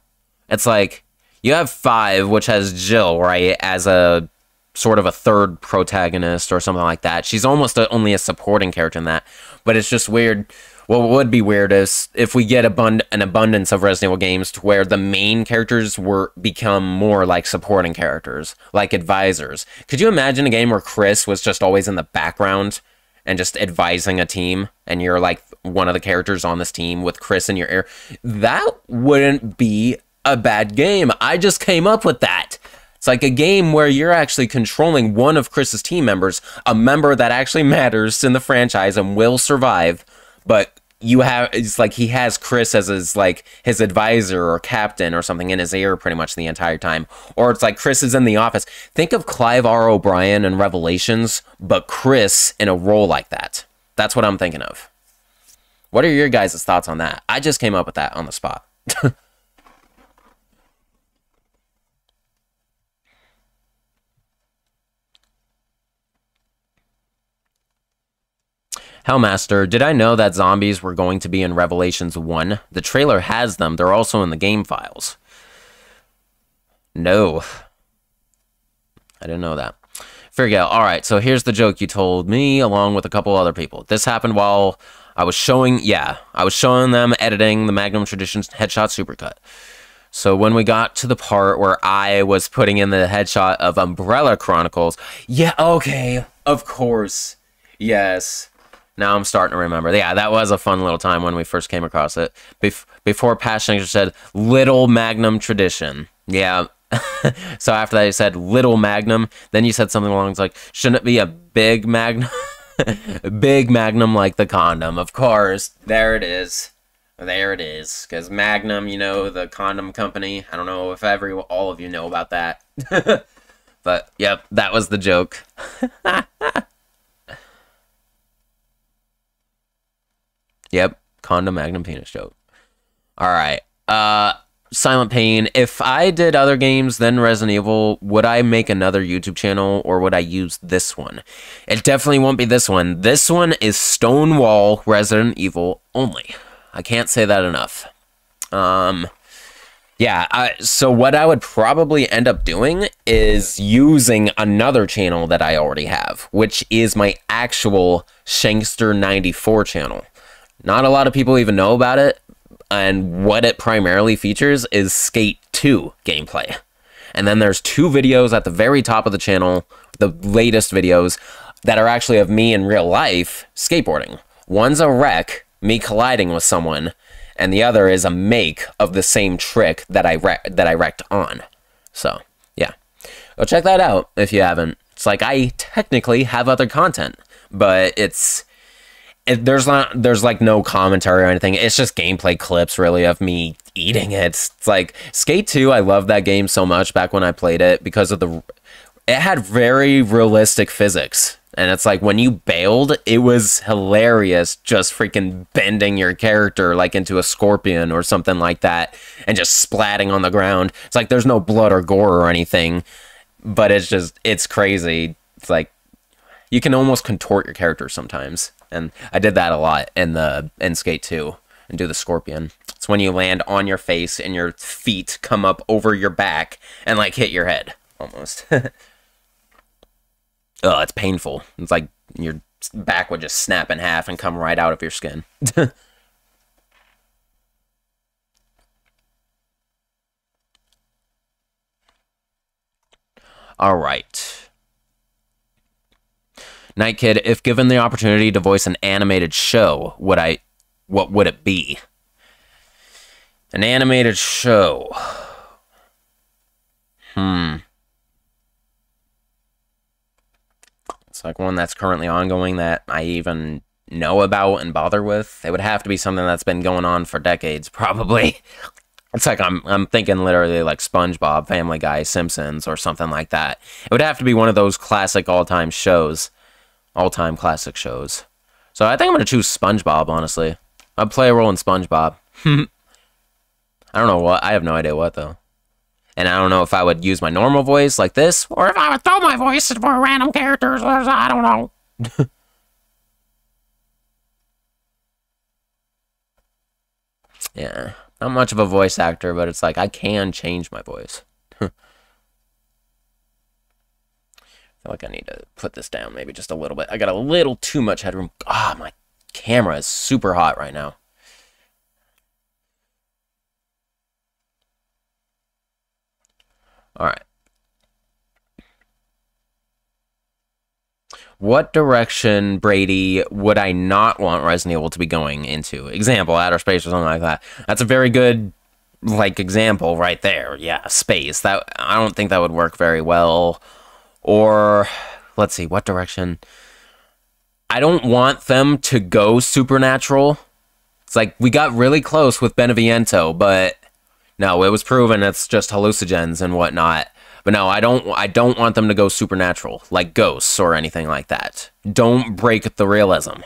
It's like, you have 5, which has Jill, right, as a sort of a third protagonist or something like that. She's almost only a supporting character in that, but it's just weird. What would be weird is if we get an abundance of Resident Evil games to where the main characters become more like supporting characters, like advisors. Could you imagine a game where Chris was just always in the background and just advising a team, and you're like one of the characters on this team with Chris in your ear? That wouldn't be a bad game. I just came up with that. It's like a game where you're actually controlling one of Chris's team members, a member that actually matters in the franchise and will survive, but it's like he has Chris as his advisor or captain or something in his ear pretty much the entire time. Or it's like Chris is in the office. Think of Clive R. O'Brien in Revelations, but Chris in a role like that. That's what I'm thinking of. What are your guys' thoughts on that? I just came up with that on the spot. Hellmaster, did I know that zombies were going to be in Revelations 1? The trailer has them. They're also in the game files. No. I didn't know that. Figure alright, so here's the joke you told me along with a couple other people. This happened while I was showing them editing the Magnum Traditions headshot supercut. So when we got to the part where I was putting in the headshot of Umbrella Chronicles, yeah, okay, of course, yes. Now I'm starting to remember. Yeah, that was a fun little time when we first came across it. Before Passion said, Little Magnum Tradition. Yeah. So after that you said, Little Magnum. Then you said something along like, shouldn't it be a Big Magnum? Big Magnum like the condom. Of course. There it is. There it is. Because Magnum, you know, the condom company. I don't know if all of you know about that. But, yep, that was the joke. Yep, condom Magnum penis joke. Alright. Silent Pain. If I did other games than Resident Evil, would I make another YouTube channel, or would I use this one? It definitely won't be this one. This one is Stonewall Resident Evil only. I can't say that enough. Yeah, so what I would probably end up doing is using another channel that I already have, which is my actual Shankster94 channel. Not a lot of people even know about it, and what it primarily features is Skate 2 gameplay. And then there's 2 videos at the very top of the channel, the latest videos, that are actually of me in real life skateboarding. One's a wreck, me colliding with someone, and the other is a make of the same trick that I wrecked on. So, yeah. Go check that out if you haven't. It's like, I technically have other content, but there's like no commentary or anything. It's just gameplay clips, really, of me eating it. It's like, Skate 2, I loved that game so much back when I played it because of it had very realistic physics. And it's like, when you bailed, it was hilarious just freaking bending your character like into a scorpion or something like that and just splatting on the ground. It's like, there's no blood or gore or anything, but it's crazy. It's like, you can almost contort your character sometimes. And I did that a lot in Skate 2 and do the scorpion. It's when you land on your face and your feet come up over your back and like hit your head almost. Oh, it's painful. It's like your back would just snap in half and come right out of your skin. All right. Night Kid, if given the opportunity to voice an animated show, what would it be? An animated show. It's like one that's currently ongoing that I even know about and bother with. It would have to be something that's been going on for decades, probably. It's like I'm thinking literally like SpongeBob, Family Guy, Simpsons, or something like that. It would have to be one of those classic all-time shows. All-time classic shows. So I think I'm going to choose SpongeBob, honestly. I'd play a role in SpongeBob. I don't know what. I have no idea what, though. And I don't know if I would use my normal voice like this, or if I would throw my voice for random characters. I don't know. Yeah. Not much of a voice actor, but it's like I can change my voice. I feel like I need to put this down maybe just a little bit. I got a little too much headroom. Ah, my camera is super hot right now. All right. What direction, Brady, would I not want Resident Evil to be going into? Example, outer space or something like that. That's a very good, like, example right there. Yeah, space. That I don't think that would work very well. Or, let's see, what direction? I don't want them to go supernatural. It's like, we got really close with Beneviento, but no, it was proven it's just hallucinogens and whatnot. But no, I don't want them to go supernatural, like ghosts or anything like that. Don't break the realism.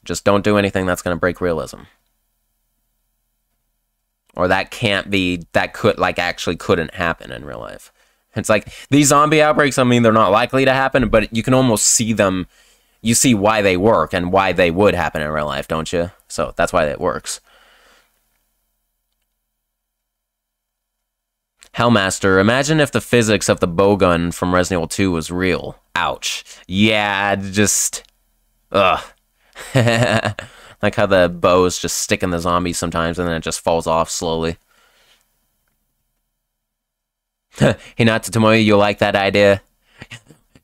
Just don't do anything that's going to break realism. Or that can't be, that could, like, actually couldn't happen in real life. It's like, these zombie outbreaks, I mean, they're not likely to happen, but you can almost see them, you see why they work and why they would happen in real life, don't you? So that's why it works. Hellmaster, imagine if the physics of the bowgun from Resident Evil 2 was real. Ouch. Yeah, just... Ugh. Like how the bows just stick in the zombies sometimes and then it just falls off slowly. Hinata Tomoyo, you like that idea?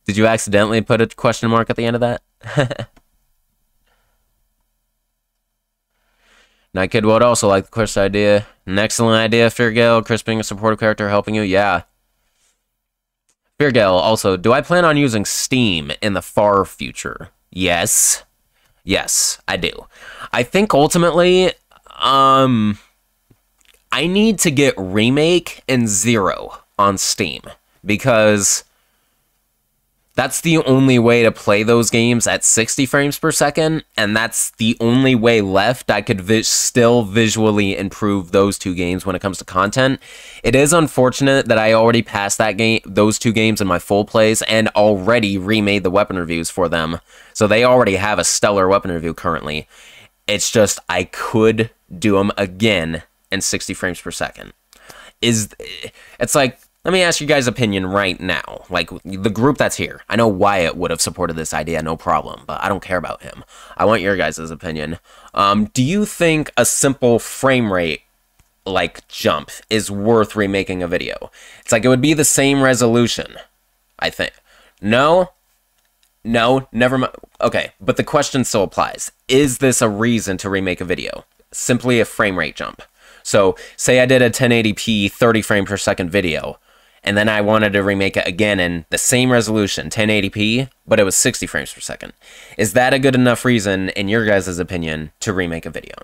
Did you accidentally put a question mark at the end of that? Night Kid would also like the quest idea. An excellent idea, Feargale. Chris being a supportive character helping you. Yeah. Feargale, also, do I plan on using Steam in the far future? Yes. Yes, I do. I think ultimately, I need to get Remake and Zero on Steam because that's the only way to play those games at 60 frames per second, and that's the only way left I could still visually improve those two games when it comes to content. It is unfortunate that I already passed those two games in my full plays, and already remade the weapon reviews for them, so they already have a stellar weapon review currently. It's just I could do them again in 60 frames per second. It's like, let me ask you guys' opinion right now. Like, the group that's here. I know Wyatt would have supported this idea, no problem, but I don't care about him. I want your guys' opinion. Do you think a simple frame rate, like, jump is worth remaking a video? It's like, it would be the same resolution, I think. No? No? Never mind. Okay, but the question still applies. Is this a reason to remake a video? Simply a frame rate jump. So, say I did a 1080p 30 frame per second video, and then I wanted to remake it again in the same resolution, 1080p, but it was 60 frames per second. Is that a good enough reason, in your guys' opinion, to remake a video?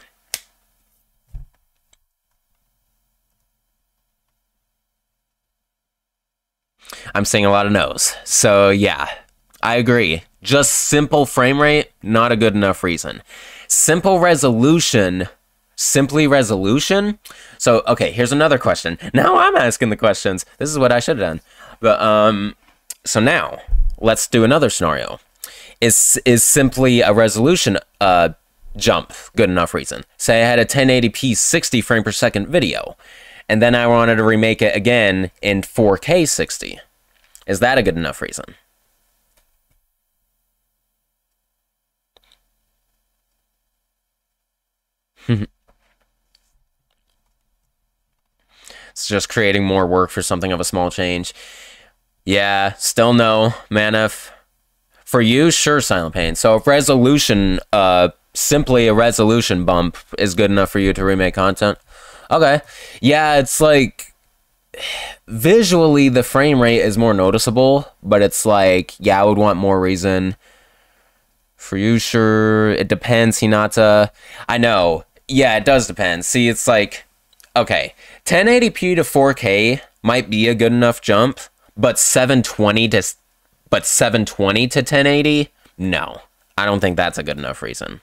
I'm seeing a lot of no's. So, yeah, I agree. Just simple frame rate, not a good enough reason. Simple resolution... Simply resolution? So, okay, here's another question. Now I'm asking the questions. This is what I should have done. But, so now, let's do another scenario. Is simply a resolution jump good enough reason? Say I had a 1080p 60 frame per second video, and then I wanted to remake it again in 4K 60. Is that a good enough reason? It's just creating more work for something of a small change. Yeah, still no, Manif. For you, sure, Silent Pain. So if resolution, simply a resolution bump is good enough for you to remake content. Okay. Yeah, it's like, visually the frame rate is more noticeable, but it's like, yeah, I would want more reason. For you, sure, it depends, Hinata. I know. Yeah, it does depend. See, it's like, okay, 1080p to 4K might be a good enough jump, but 720 to 1080, no, I don't think that's a good enough reason.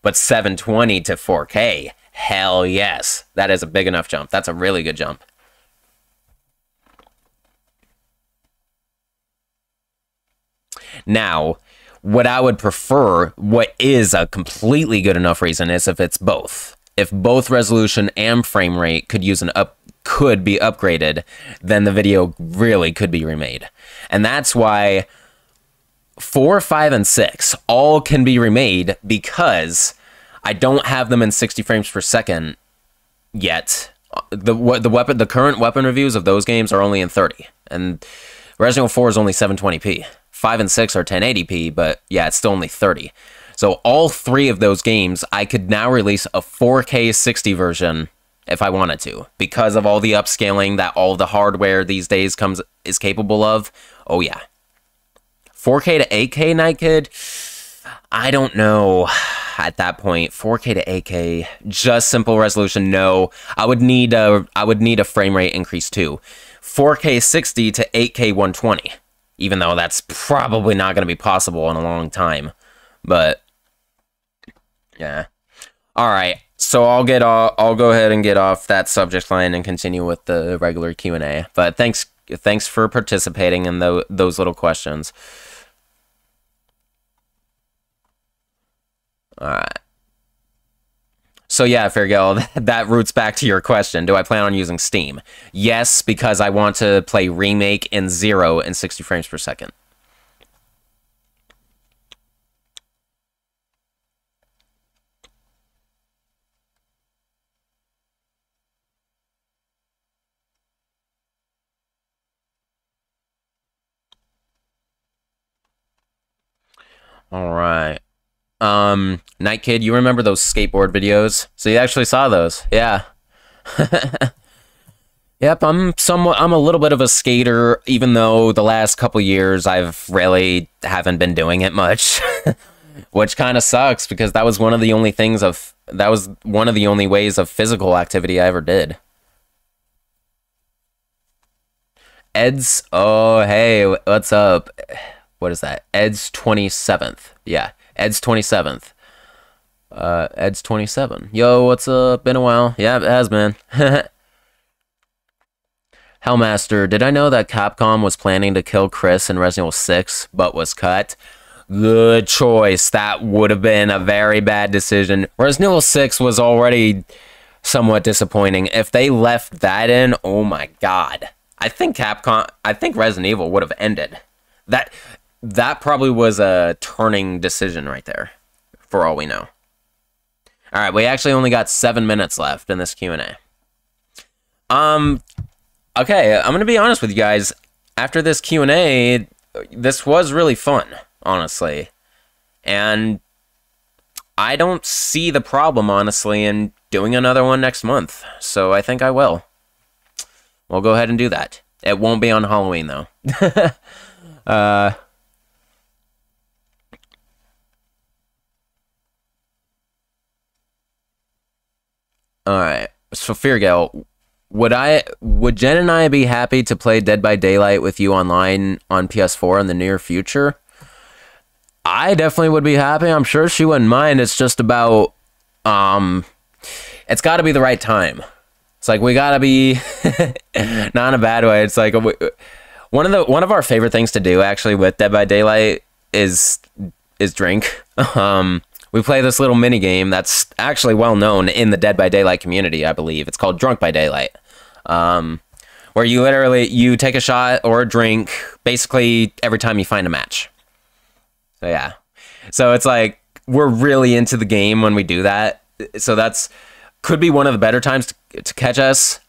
But 720 to 4K, hell yes, that is a big enough jump. That's a really good jump. Now, what I would prefer, what is a completely good enough reason, is if it's both. If both resolution and frame rate could be upgraded, then the video really could be remade. And that's why 4, 5, and 6 all can be remade, because I don't have them in 60 frames per second yet. The current weapon reviews of those games are only in 30, and Resident Evil 4 is only 720p. 5 and 6 are 1080p, but yeah, it's still only 30. So all three of those games, I could now release a 4K 60 version if I wanted to, because of all the upscaling that all the hardware these days is capable of. Oh yeah. 4K to 8K, Night Kid? I don't know at that point. 4K to 8K, just simple resolution, no. I would need a frame rate increase too. 4K 60 to 8K 120, even though that's probably not going to be possible in a long time. But yeah. All right. So I'll go ahead and get off that subject line and continue with the regular Q&A. But thanks for participating in those little questions. All right. So yeah, Fairgale, that roots back to your question. Do I plan on using Steam? Yes, because I want to play Remake in 0 in 60 frames per second. All right. Night Kid, you remember those skateboard videos? So you actually saw those. Yeah. Yep, I'm a little bit of a skater, even though the last couple years I've really haven't been doing it much. Which kind of sucks because that was one of the only things of that was one of the only ways of physical activity I ever did. Ed's, oh hey, what's up? What is that? Ed's 27th. Yeah, Ed's 27th. Ed's 27. Yo, what's up? Been a while. Yeah, it has been. Hellmaster, did I know that Capcom was planning to kill Chris in Resident Evil 6, but was cut? Good choice. That would have been a very bad decision. Resident Evil 6 was already somewhat disappointing. If they left that in, oh my god. I think Resident Evil would have ended. That probably was a turning decision right there, for all we know. Alright, we actually only got 7 minutes left in this Q&A. Okay, I'm gonna be honest with you guys. After this Q&A, this was really fun, honestly. And I don't see the problem, honestly, in doing another one next month. So I think I will. We'll go ahead and do that. It won't be on Halloween, though. Alright, so Feargale, would Jen and I be happy to play Dead by Daylight with you online on PS4 in the near future? I definitely would be happy. I'm sure she wouldn't mind. It's just about, it's got to be the right time. It's like we gotta be, not in a bad way. It's like one of our favorite things to do actually with Dead by Daylight is drink. We play this little mini game that's actually well known in the Dead by Daylight community, I believe. It's called Drunk by Daylight, where you take a shot or a drink basically every time you find a match. So yeah, so it's like we're really into the game when we do that. So that's could be one of the better times to catch us.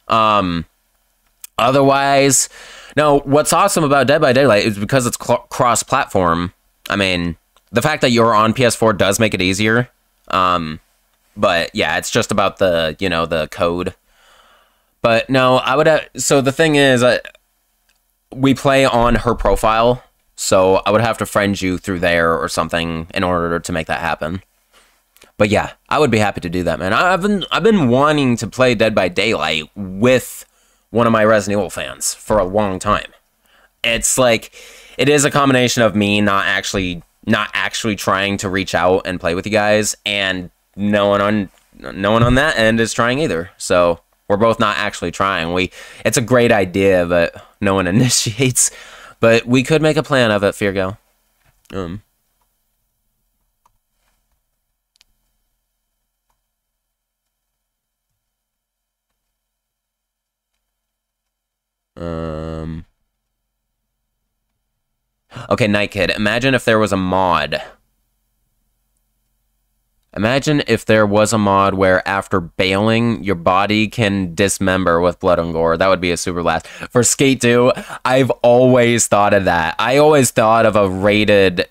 Otherwise, no. What's awesome about Dead by Daylight is because it's cross-platform. I mean, the fact that you're on PS4 does make it easier. But yeah, it's just about the, you know, the code. But no, I would have, so the thing is, we play on her profile, so I would have to friend you through there or something in order to make that happen. But yeah, I would be happy to do that, man. I've been wanting to play Dead by Daylight with one of my Resident Evil fans for a long time. It's like, it is a combination of me not actually trying to reach out and play with you guys, and no one on that end is trying either. So we're both not actually trying. It's a great idea, but no one initiates. But we could make a plan of it, Feargo. Okay, Night Kid, imagine if there was a mod. Imagine if there was a mod where after bailing, your body can dismember with blood and gore. That would be a super blast. For Skate 2, I've always thought of that. I always thought of a rated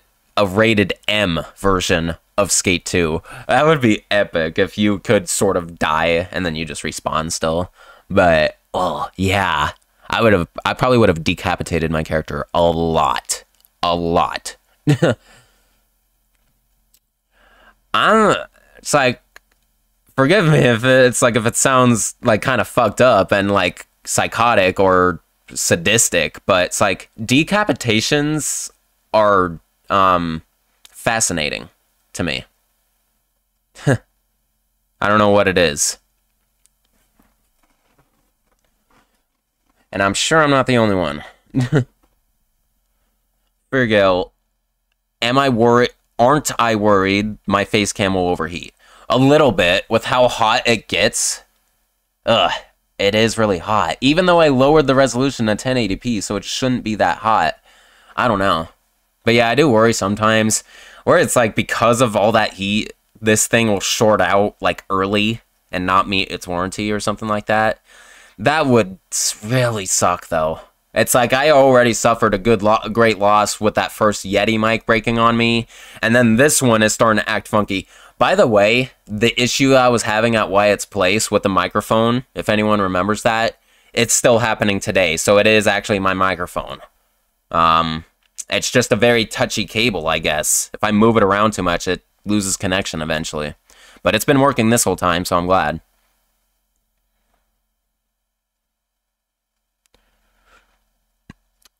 M version of Skate 2. That would be epic if you could sort of die and then you just respawn still. But, oh, yeah. I probably would have decapitated my character a lot. A lot. It's like, forgive me if it sounds like kind of fucked up and like psychotic or sadistic, but it's like decapitations are fascinating to me. I don't know what it is. And I'm sure I'm not the only one. Virgil, am I worried? Aren't I worried my face cam will overheat? A little bit, with how hot it gets. Ugh, it is really hot. Even though I lowered the resolution to 1080p, so it shouldn't be that hot. I don't know. But yeah, I do worry sometimes. Where it's like, because of all that heat, this thing will short out, like, early and not meet its warranty or something like that. That would really suck, though. It's like I already suffered a great loss with that first Yeti mic breaking on me, and then this one is starting to act funky. By the way, the issue I was having at Wyatt's place with the microphone, if anyone remembers that, it's still happening today, so it is actually my microphone. It's just a very touchy cable, I guess. If I move it around too much, it loses connection eventually. But it's been working this whole time, so I'm glad.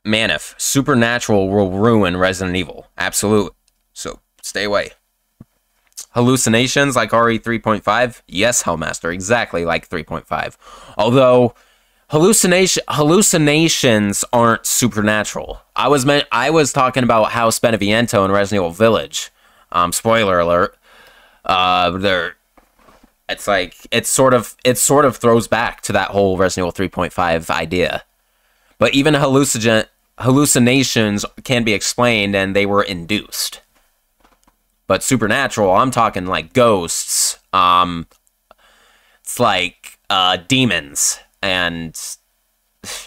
Manif, Supernatural will ruin Resident Evil. Absolute. So, stay away. Hallucinations like RE 3.5? Yes, Hellmaster, exactly like 3.5. Although, hallucinations aren't supernatural. I was talking about House Beneviento in Resident Evil Village. Spoiler alert. It's like, it sort of throws back to that whole Resident Evil 3.5 idea. But even hallucinations can be explained, and they were induced. But supernatural, I'm talking like ghosts. It's like demons and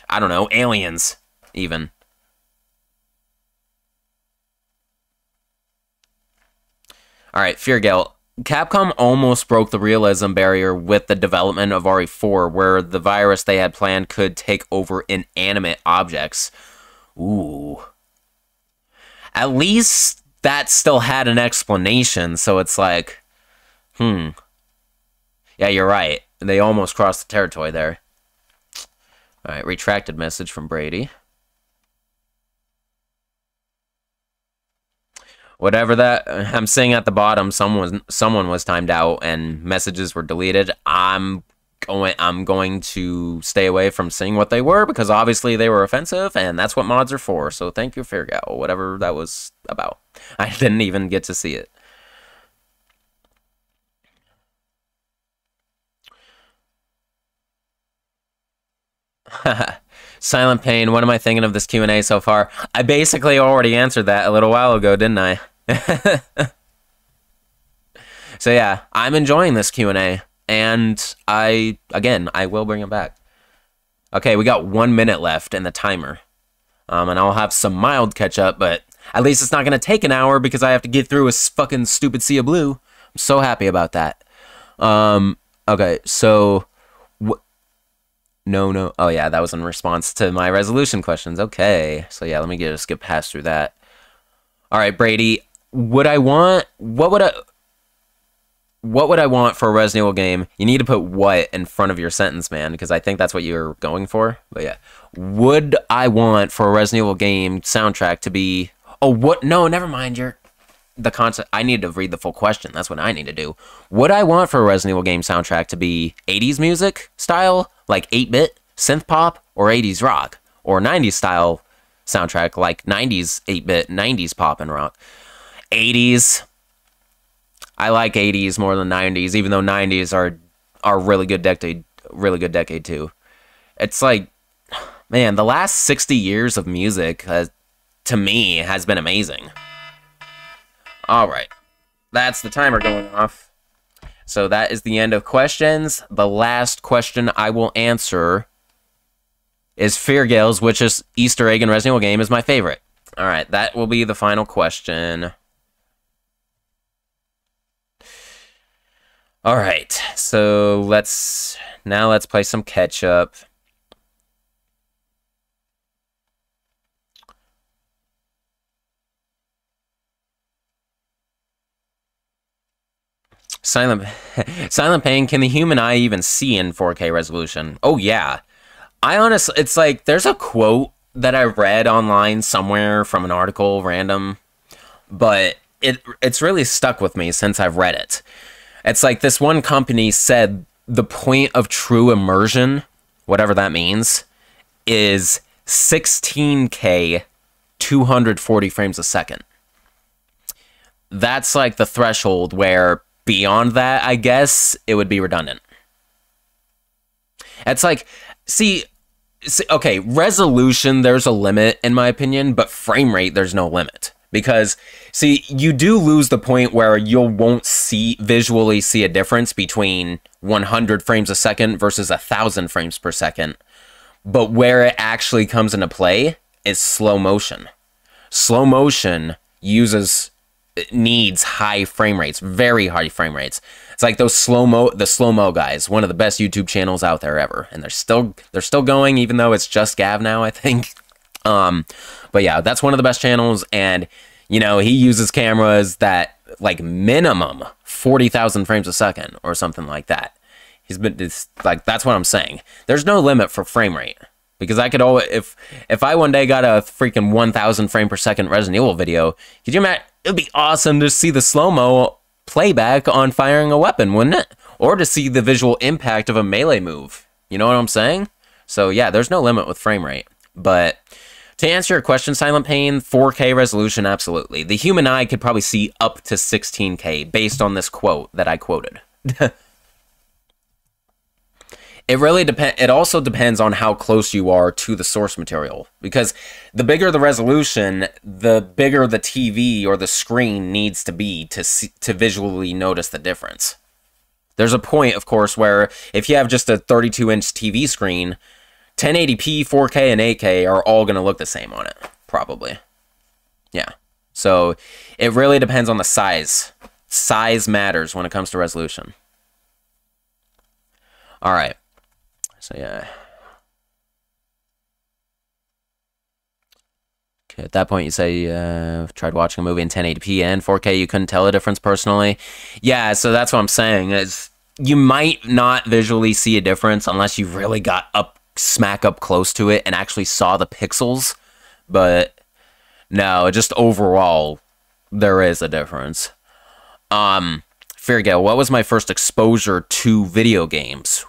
I don't know, aliens even. All right, Feargale. Capcom almost broke the realism barrier with the development of RE4, where the virus they had planned could take over inanimate objects. Ooh. At least that still had an explanation, so it's like, Yeah, you're right. They almost crossed the territory there. Alright, retracted message from Brady. Whatever that, I'm seeing at the bottom, someone was timed out and messages were deleted. I'm going to stay away from seeing what they were, because obviously they were offensive, and that's what mods are for. So thank you, Feargal, whatever that was about. I didn't even get to see it. Silent Pain, what am I thinking of this Q&A so far? I basically already answered that a little while ago, didn't I? So yeah, I'm enjoying this Q&A, and I will bring it back. Okay, we got 1 minute left in the timer. And I'll have some mild catch up, but at least it's not going to take an hour because I have to get through a fucking stupid Sea of Blue. I'm so happy about that. Okay, so... No. Oh, yeah, that was in response to my resolution questions. Okay. So, yeah, let me just skip past through that. All right, Brady. What would I want for a Resident Evil game? You need to put what in front of your sentence, man, because I think that's what you're going for. But, yeah. Would I want for a Resident Evil game soundtrack to be... Oh, what? No, never mind. The concept. I need to read the full question. That's what I need to do. Would I want for a Resident Evil game soundtrack to be 80s music style, like 8-bit synth pop, or 80s rock, or 90s style soundtrack like 90s 8-bit, 90s pop and rock? 80s. I like 80s more than 90s, even though 90s are really good decade too. It's like, man, the last 60 years of music to me has been amazing. Alright, that's the timer going off. So that is the end of questions. The last question I will answer is Feargale's, which is Easter egg in Resident Evil game, is my favorite. Alright, that will be the final question. Alright, so let's play some catch up. Silent Pain, can the human eye even see in 4K resolution? Oh, yeah. It's like, there's a quote that I read online somewhere from an article, random, but it's really stuck with me since I've read it. It's like this one company said the point of true immersion, whatever that means, is 16K, 240 frames a second. That's like the threshold where beyond that, I guess, it would be redundant. It's like, see, okay, resolution, there's a limit, in my opinion, but frame rate, there's no limit. Because, see, you do lose the point where you won't visually see a difference between 100 frames a second versus 1,000 frames per second. But where it actually comes into play is slow motion. Slow motion needs high frame rates, very high frame rates. It's like the slow-mo guys, one of the best YouTube channels out there ever, and they're still going, even though it's just Gav now, I think. But yeah, that's one of the best channels, and you know, he uses cameras that like minimum 40,000 frames a second or something like that. It's like, that's what I'm saying. There's no limit for frame rate, because I could always, if I one day got a freaking 1,000 frame per second Resident Evil video, could you imagine? It'd be awesome to see the slow-mo playback on firing a weapon, wouldn't it? Or to see the visual impact of a melee move. You know what I'm saying? So yeah, there's no limit with frame rate. But to answer your question, Silent Pain, 4K resolution, absolutely. The human eye could probably see up to 16K based on this quote that I quoted. It really depends. It also depends on how close you are to the source material, because the bigger the resolution, the bigger the TV or the screen needs to be to visually notice the difference. There's a point, of course, where if you have just a 32-inch TV screen, 1080p, 4K, and 8K are all going to look the same on it, probably. Yeah. So it really depends on the size. Size matters when it comes to resolution. All right. So yeah. Okay, at that point you say tried watching a movie in 1080p and 4K, you couldn't tell a difference personally. Yeah, so that's what I'm saying, is you might not visually see a difference unless you really got smack up close to it and actually saw the pixels. But no, just overall there is a difference. Feargale, what was my first exposure to video games?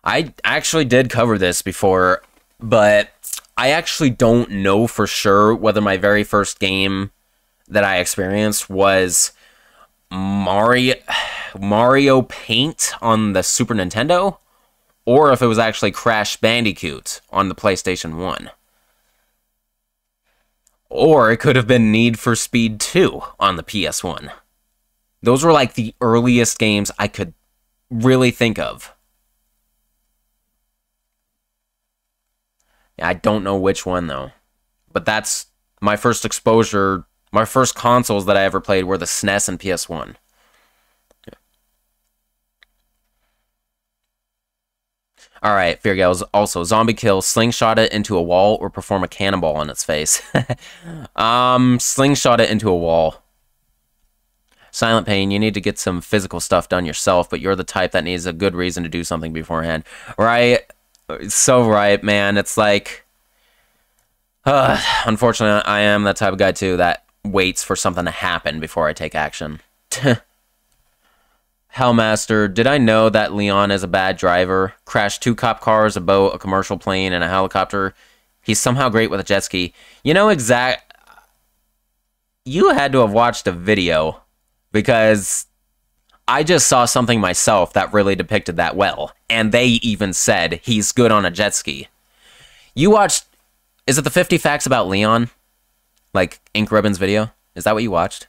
I actually did cover this before, but I actually don't know for sure whether my very first game that I experienced was Mario Paint on the Super Nintendo, or if it was actually Crash Bandicoot on the PlayStation 1. Or it could have been Need for Speed 2 on the PS1. Those were like the earliest games I could really think of. I don't know which one, though. But that's my first exposure. My first consoles that I ever played were the SNES and PS1. Yeah. Alright, Feargales. Also, zombie kill, slingshot it into a wall, or perform a cannonball on its face. Slingshot it into a wall. Silent Pain, you need to get some physical stuff done yourself, but you're the type that needs a good reason to do something beforehand. Right? So right, man. It's like, unfortunately, I am that type of guy too that waits for something to happen before I take action. Hellmaster, did I know that Leon is a bad driver? Crashed 2 cop cars, a boat, a commercial plane, and a helicopter. He's somehow great with a jet ski. You know you had to have watched a video, because I just saw something myself that really depicted that well, and they even said he's good on a jet ski. You watched, is it the 50 Facts About Leon? Like Ink Ribbon's video? Is that what you watched?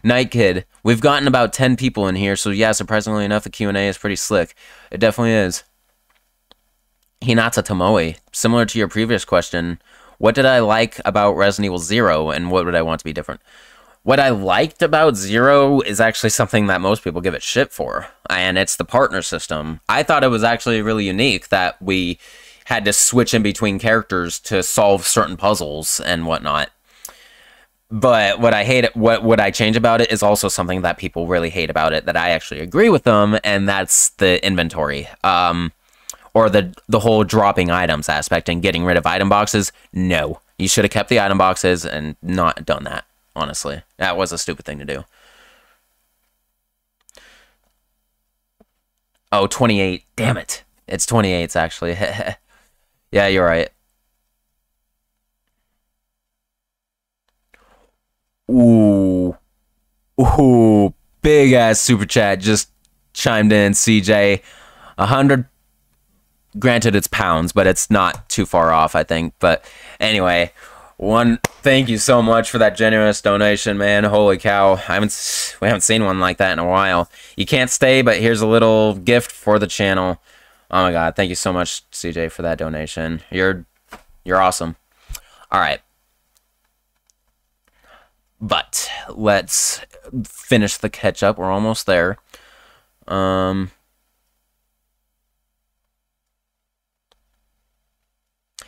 Night Kid, we've gotten about 10 people in here, so yeah, surprisingly enough, the Q&A is pretty slick. It definitely is. Hinata Tomoe, similar to your previous question, what did I like about Resident Evil 0, and what would I want to be different? What I liked about Zero is actually something that most people give it shit for, and it's the partner system. I thought it was actually really unique that we had to switch in between characters to solve certain puzzles and whatnot. But what I hate, what I change about it is also something that people really hate about it, that I actually agree with them, and that's the inventory. Or the whole dropping items aspect and getting rid of item boxes. No. You should have kept the item boxes and not done that. Honestly, that was a stupid thing to do. Oh, 28. Damn it. It's 28, actually. Yeah, you're right. Ooh. Ooh. Big-ass super chat just chimed in, CJ. 100. Granted, it's pounds, but it's not too far off, I think. But anyway... Thank you so much for that generous donation, man. Holy cow. We haven't seen one like that in a while. You can't stay, but here's a little gift for the channel. Oh my god, thank you so much, CJ, for that donation. You're awesome. Alright. But let's finish the catch up. We're almost there.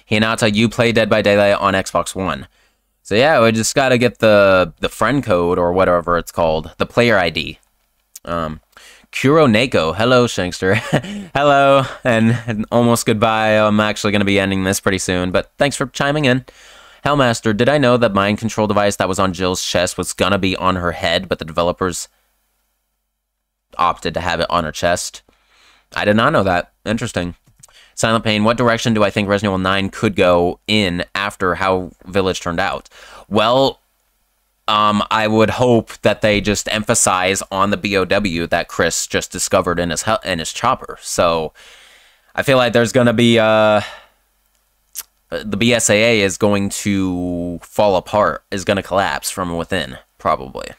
Hinata, you play Dead by Daylight on Xbox One. So yeah, we just gotta get the friend code or whatever it's called, the player ID. Kuro Neko, hello Shankster. Hello, and almost goodbye. I'm actually gonna be ending this pretty soon, but thanks for chiming in. Hellmaster, did I know that mind control device that was on Jill's chest was gonna be on her head, but the developers opted to have it on her chest? I did not know that. Interesting. Silent Pain, what direction do I think Resident Evil 9 could go in after how Village turned out? Well, I would hope that they just emphasize on the BOW that Chris just discovered in his chopper. So I feel like there's going to be the BSAA is going to fall apart, is going to collapse from within, probably.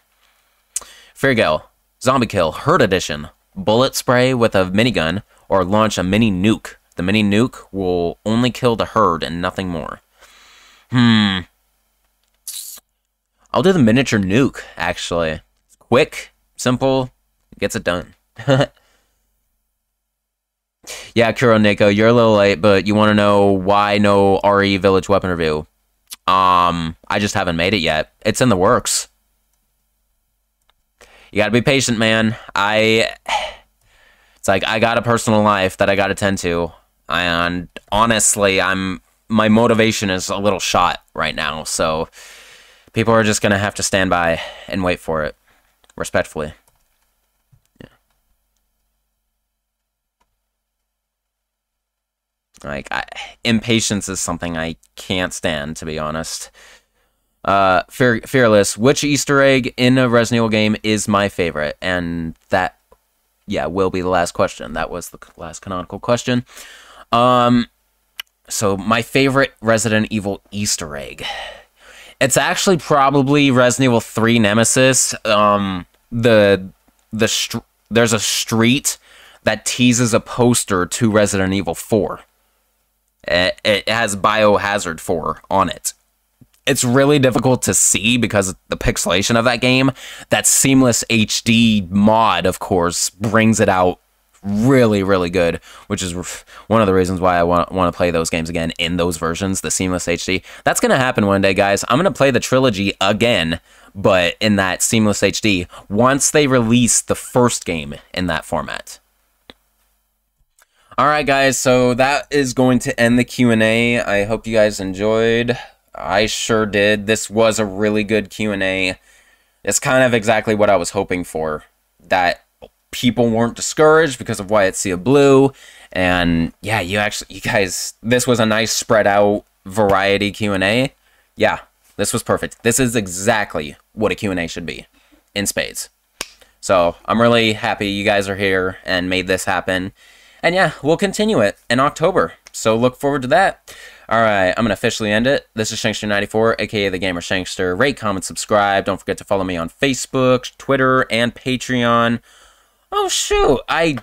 Feargale, Zombie Kill, Herd Edition, bullet spray with a minigun, or launch a mini nuke. The mini nuke will only kill the herd and nothing more. I'll do the miniature nuke, actually. It's quick, simple, gets it done. Yeah, Kuro Neko, you're a little late, but you want to know why no RE Village weapon review? I just haven't made it yet. It's in the works. You gotta be patient, man. It's like, I got a personal life that I gotta tend to. And honestly, my motivation is a little shot right now, so people are just gonna have to stand by and wait for it, respectfully. Yeah. Like, impatience is something I can't stand, to be honest. Fearless, which Easter egg in a Resident Evil game is my favorite? And that, yeah, will be the last question. That was the last canonical question. So my favorite Resident Evil Easter egg. It's actually probably Resident Evil 3 Nemesis. There's a street that teases a poster to Resident Evil 4. It has Biohazard 4 on it. It's really difficult to see because of the pixelation of that game. That Seamless HD mod, of course, brings it out really, really good, which is one of the reasons why I want to play those games again in those versions, the Seamless HD. That's going to happen one day, guys. I'm going to play the trilogy again, but in that Seamless HD, once they release the first game in that format. Alright, guys, so that is going to end the Q&A. I hope you guys enjoyed. I sure did. This was a really good Q&A. It's kind of exactly what I was hoping for. That people weren't discouraged because of Wyatt Sea of Blue. And yeah, you guys, this was a nice spread out variety Q&A. Yeah, this was perfect. This is exactly what a Q&A should be in spades. So I'm really happy you guys are here and made this happen. And yeah, we'll continue it in October. So look forward to that. Alright, I'm going to officially end it. This is Shankster94, aka The Gamer Shankster. Rate, comment, subscribe. Don't forget to follow me on Facebook, Twitter, and Patreon. Oh shoot, I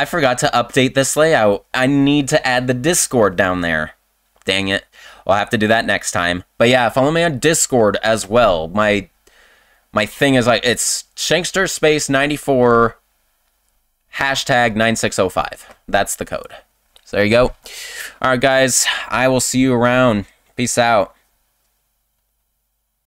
forgot to update this layout. I need to add the Discord down there. Dang it. I'll have to do that next time. But yeah, follow me on Discord as well. My thing is like, it's Shankster space 94 hashtag 9605. That's the code. So there you go. Alright guys, I will see you around. Peace out.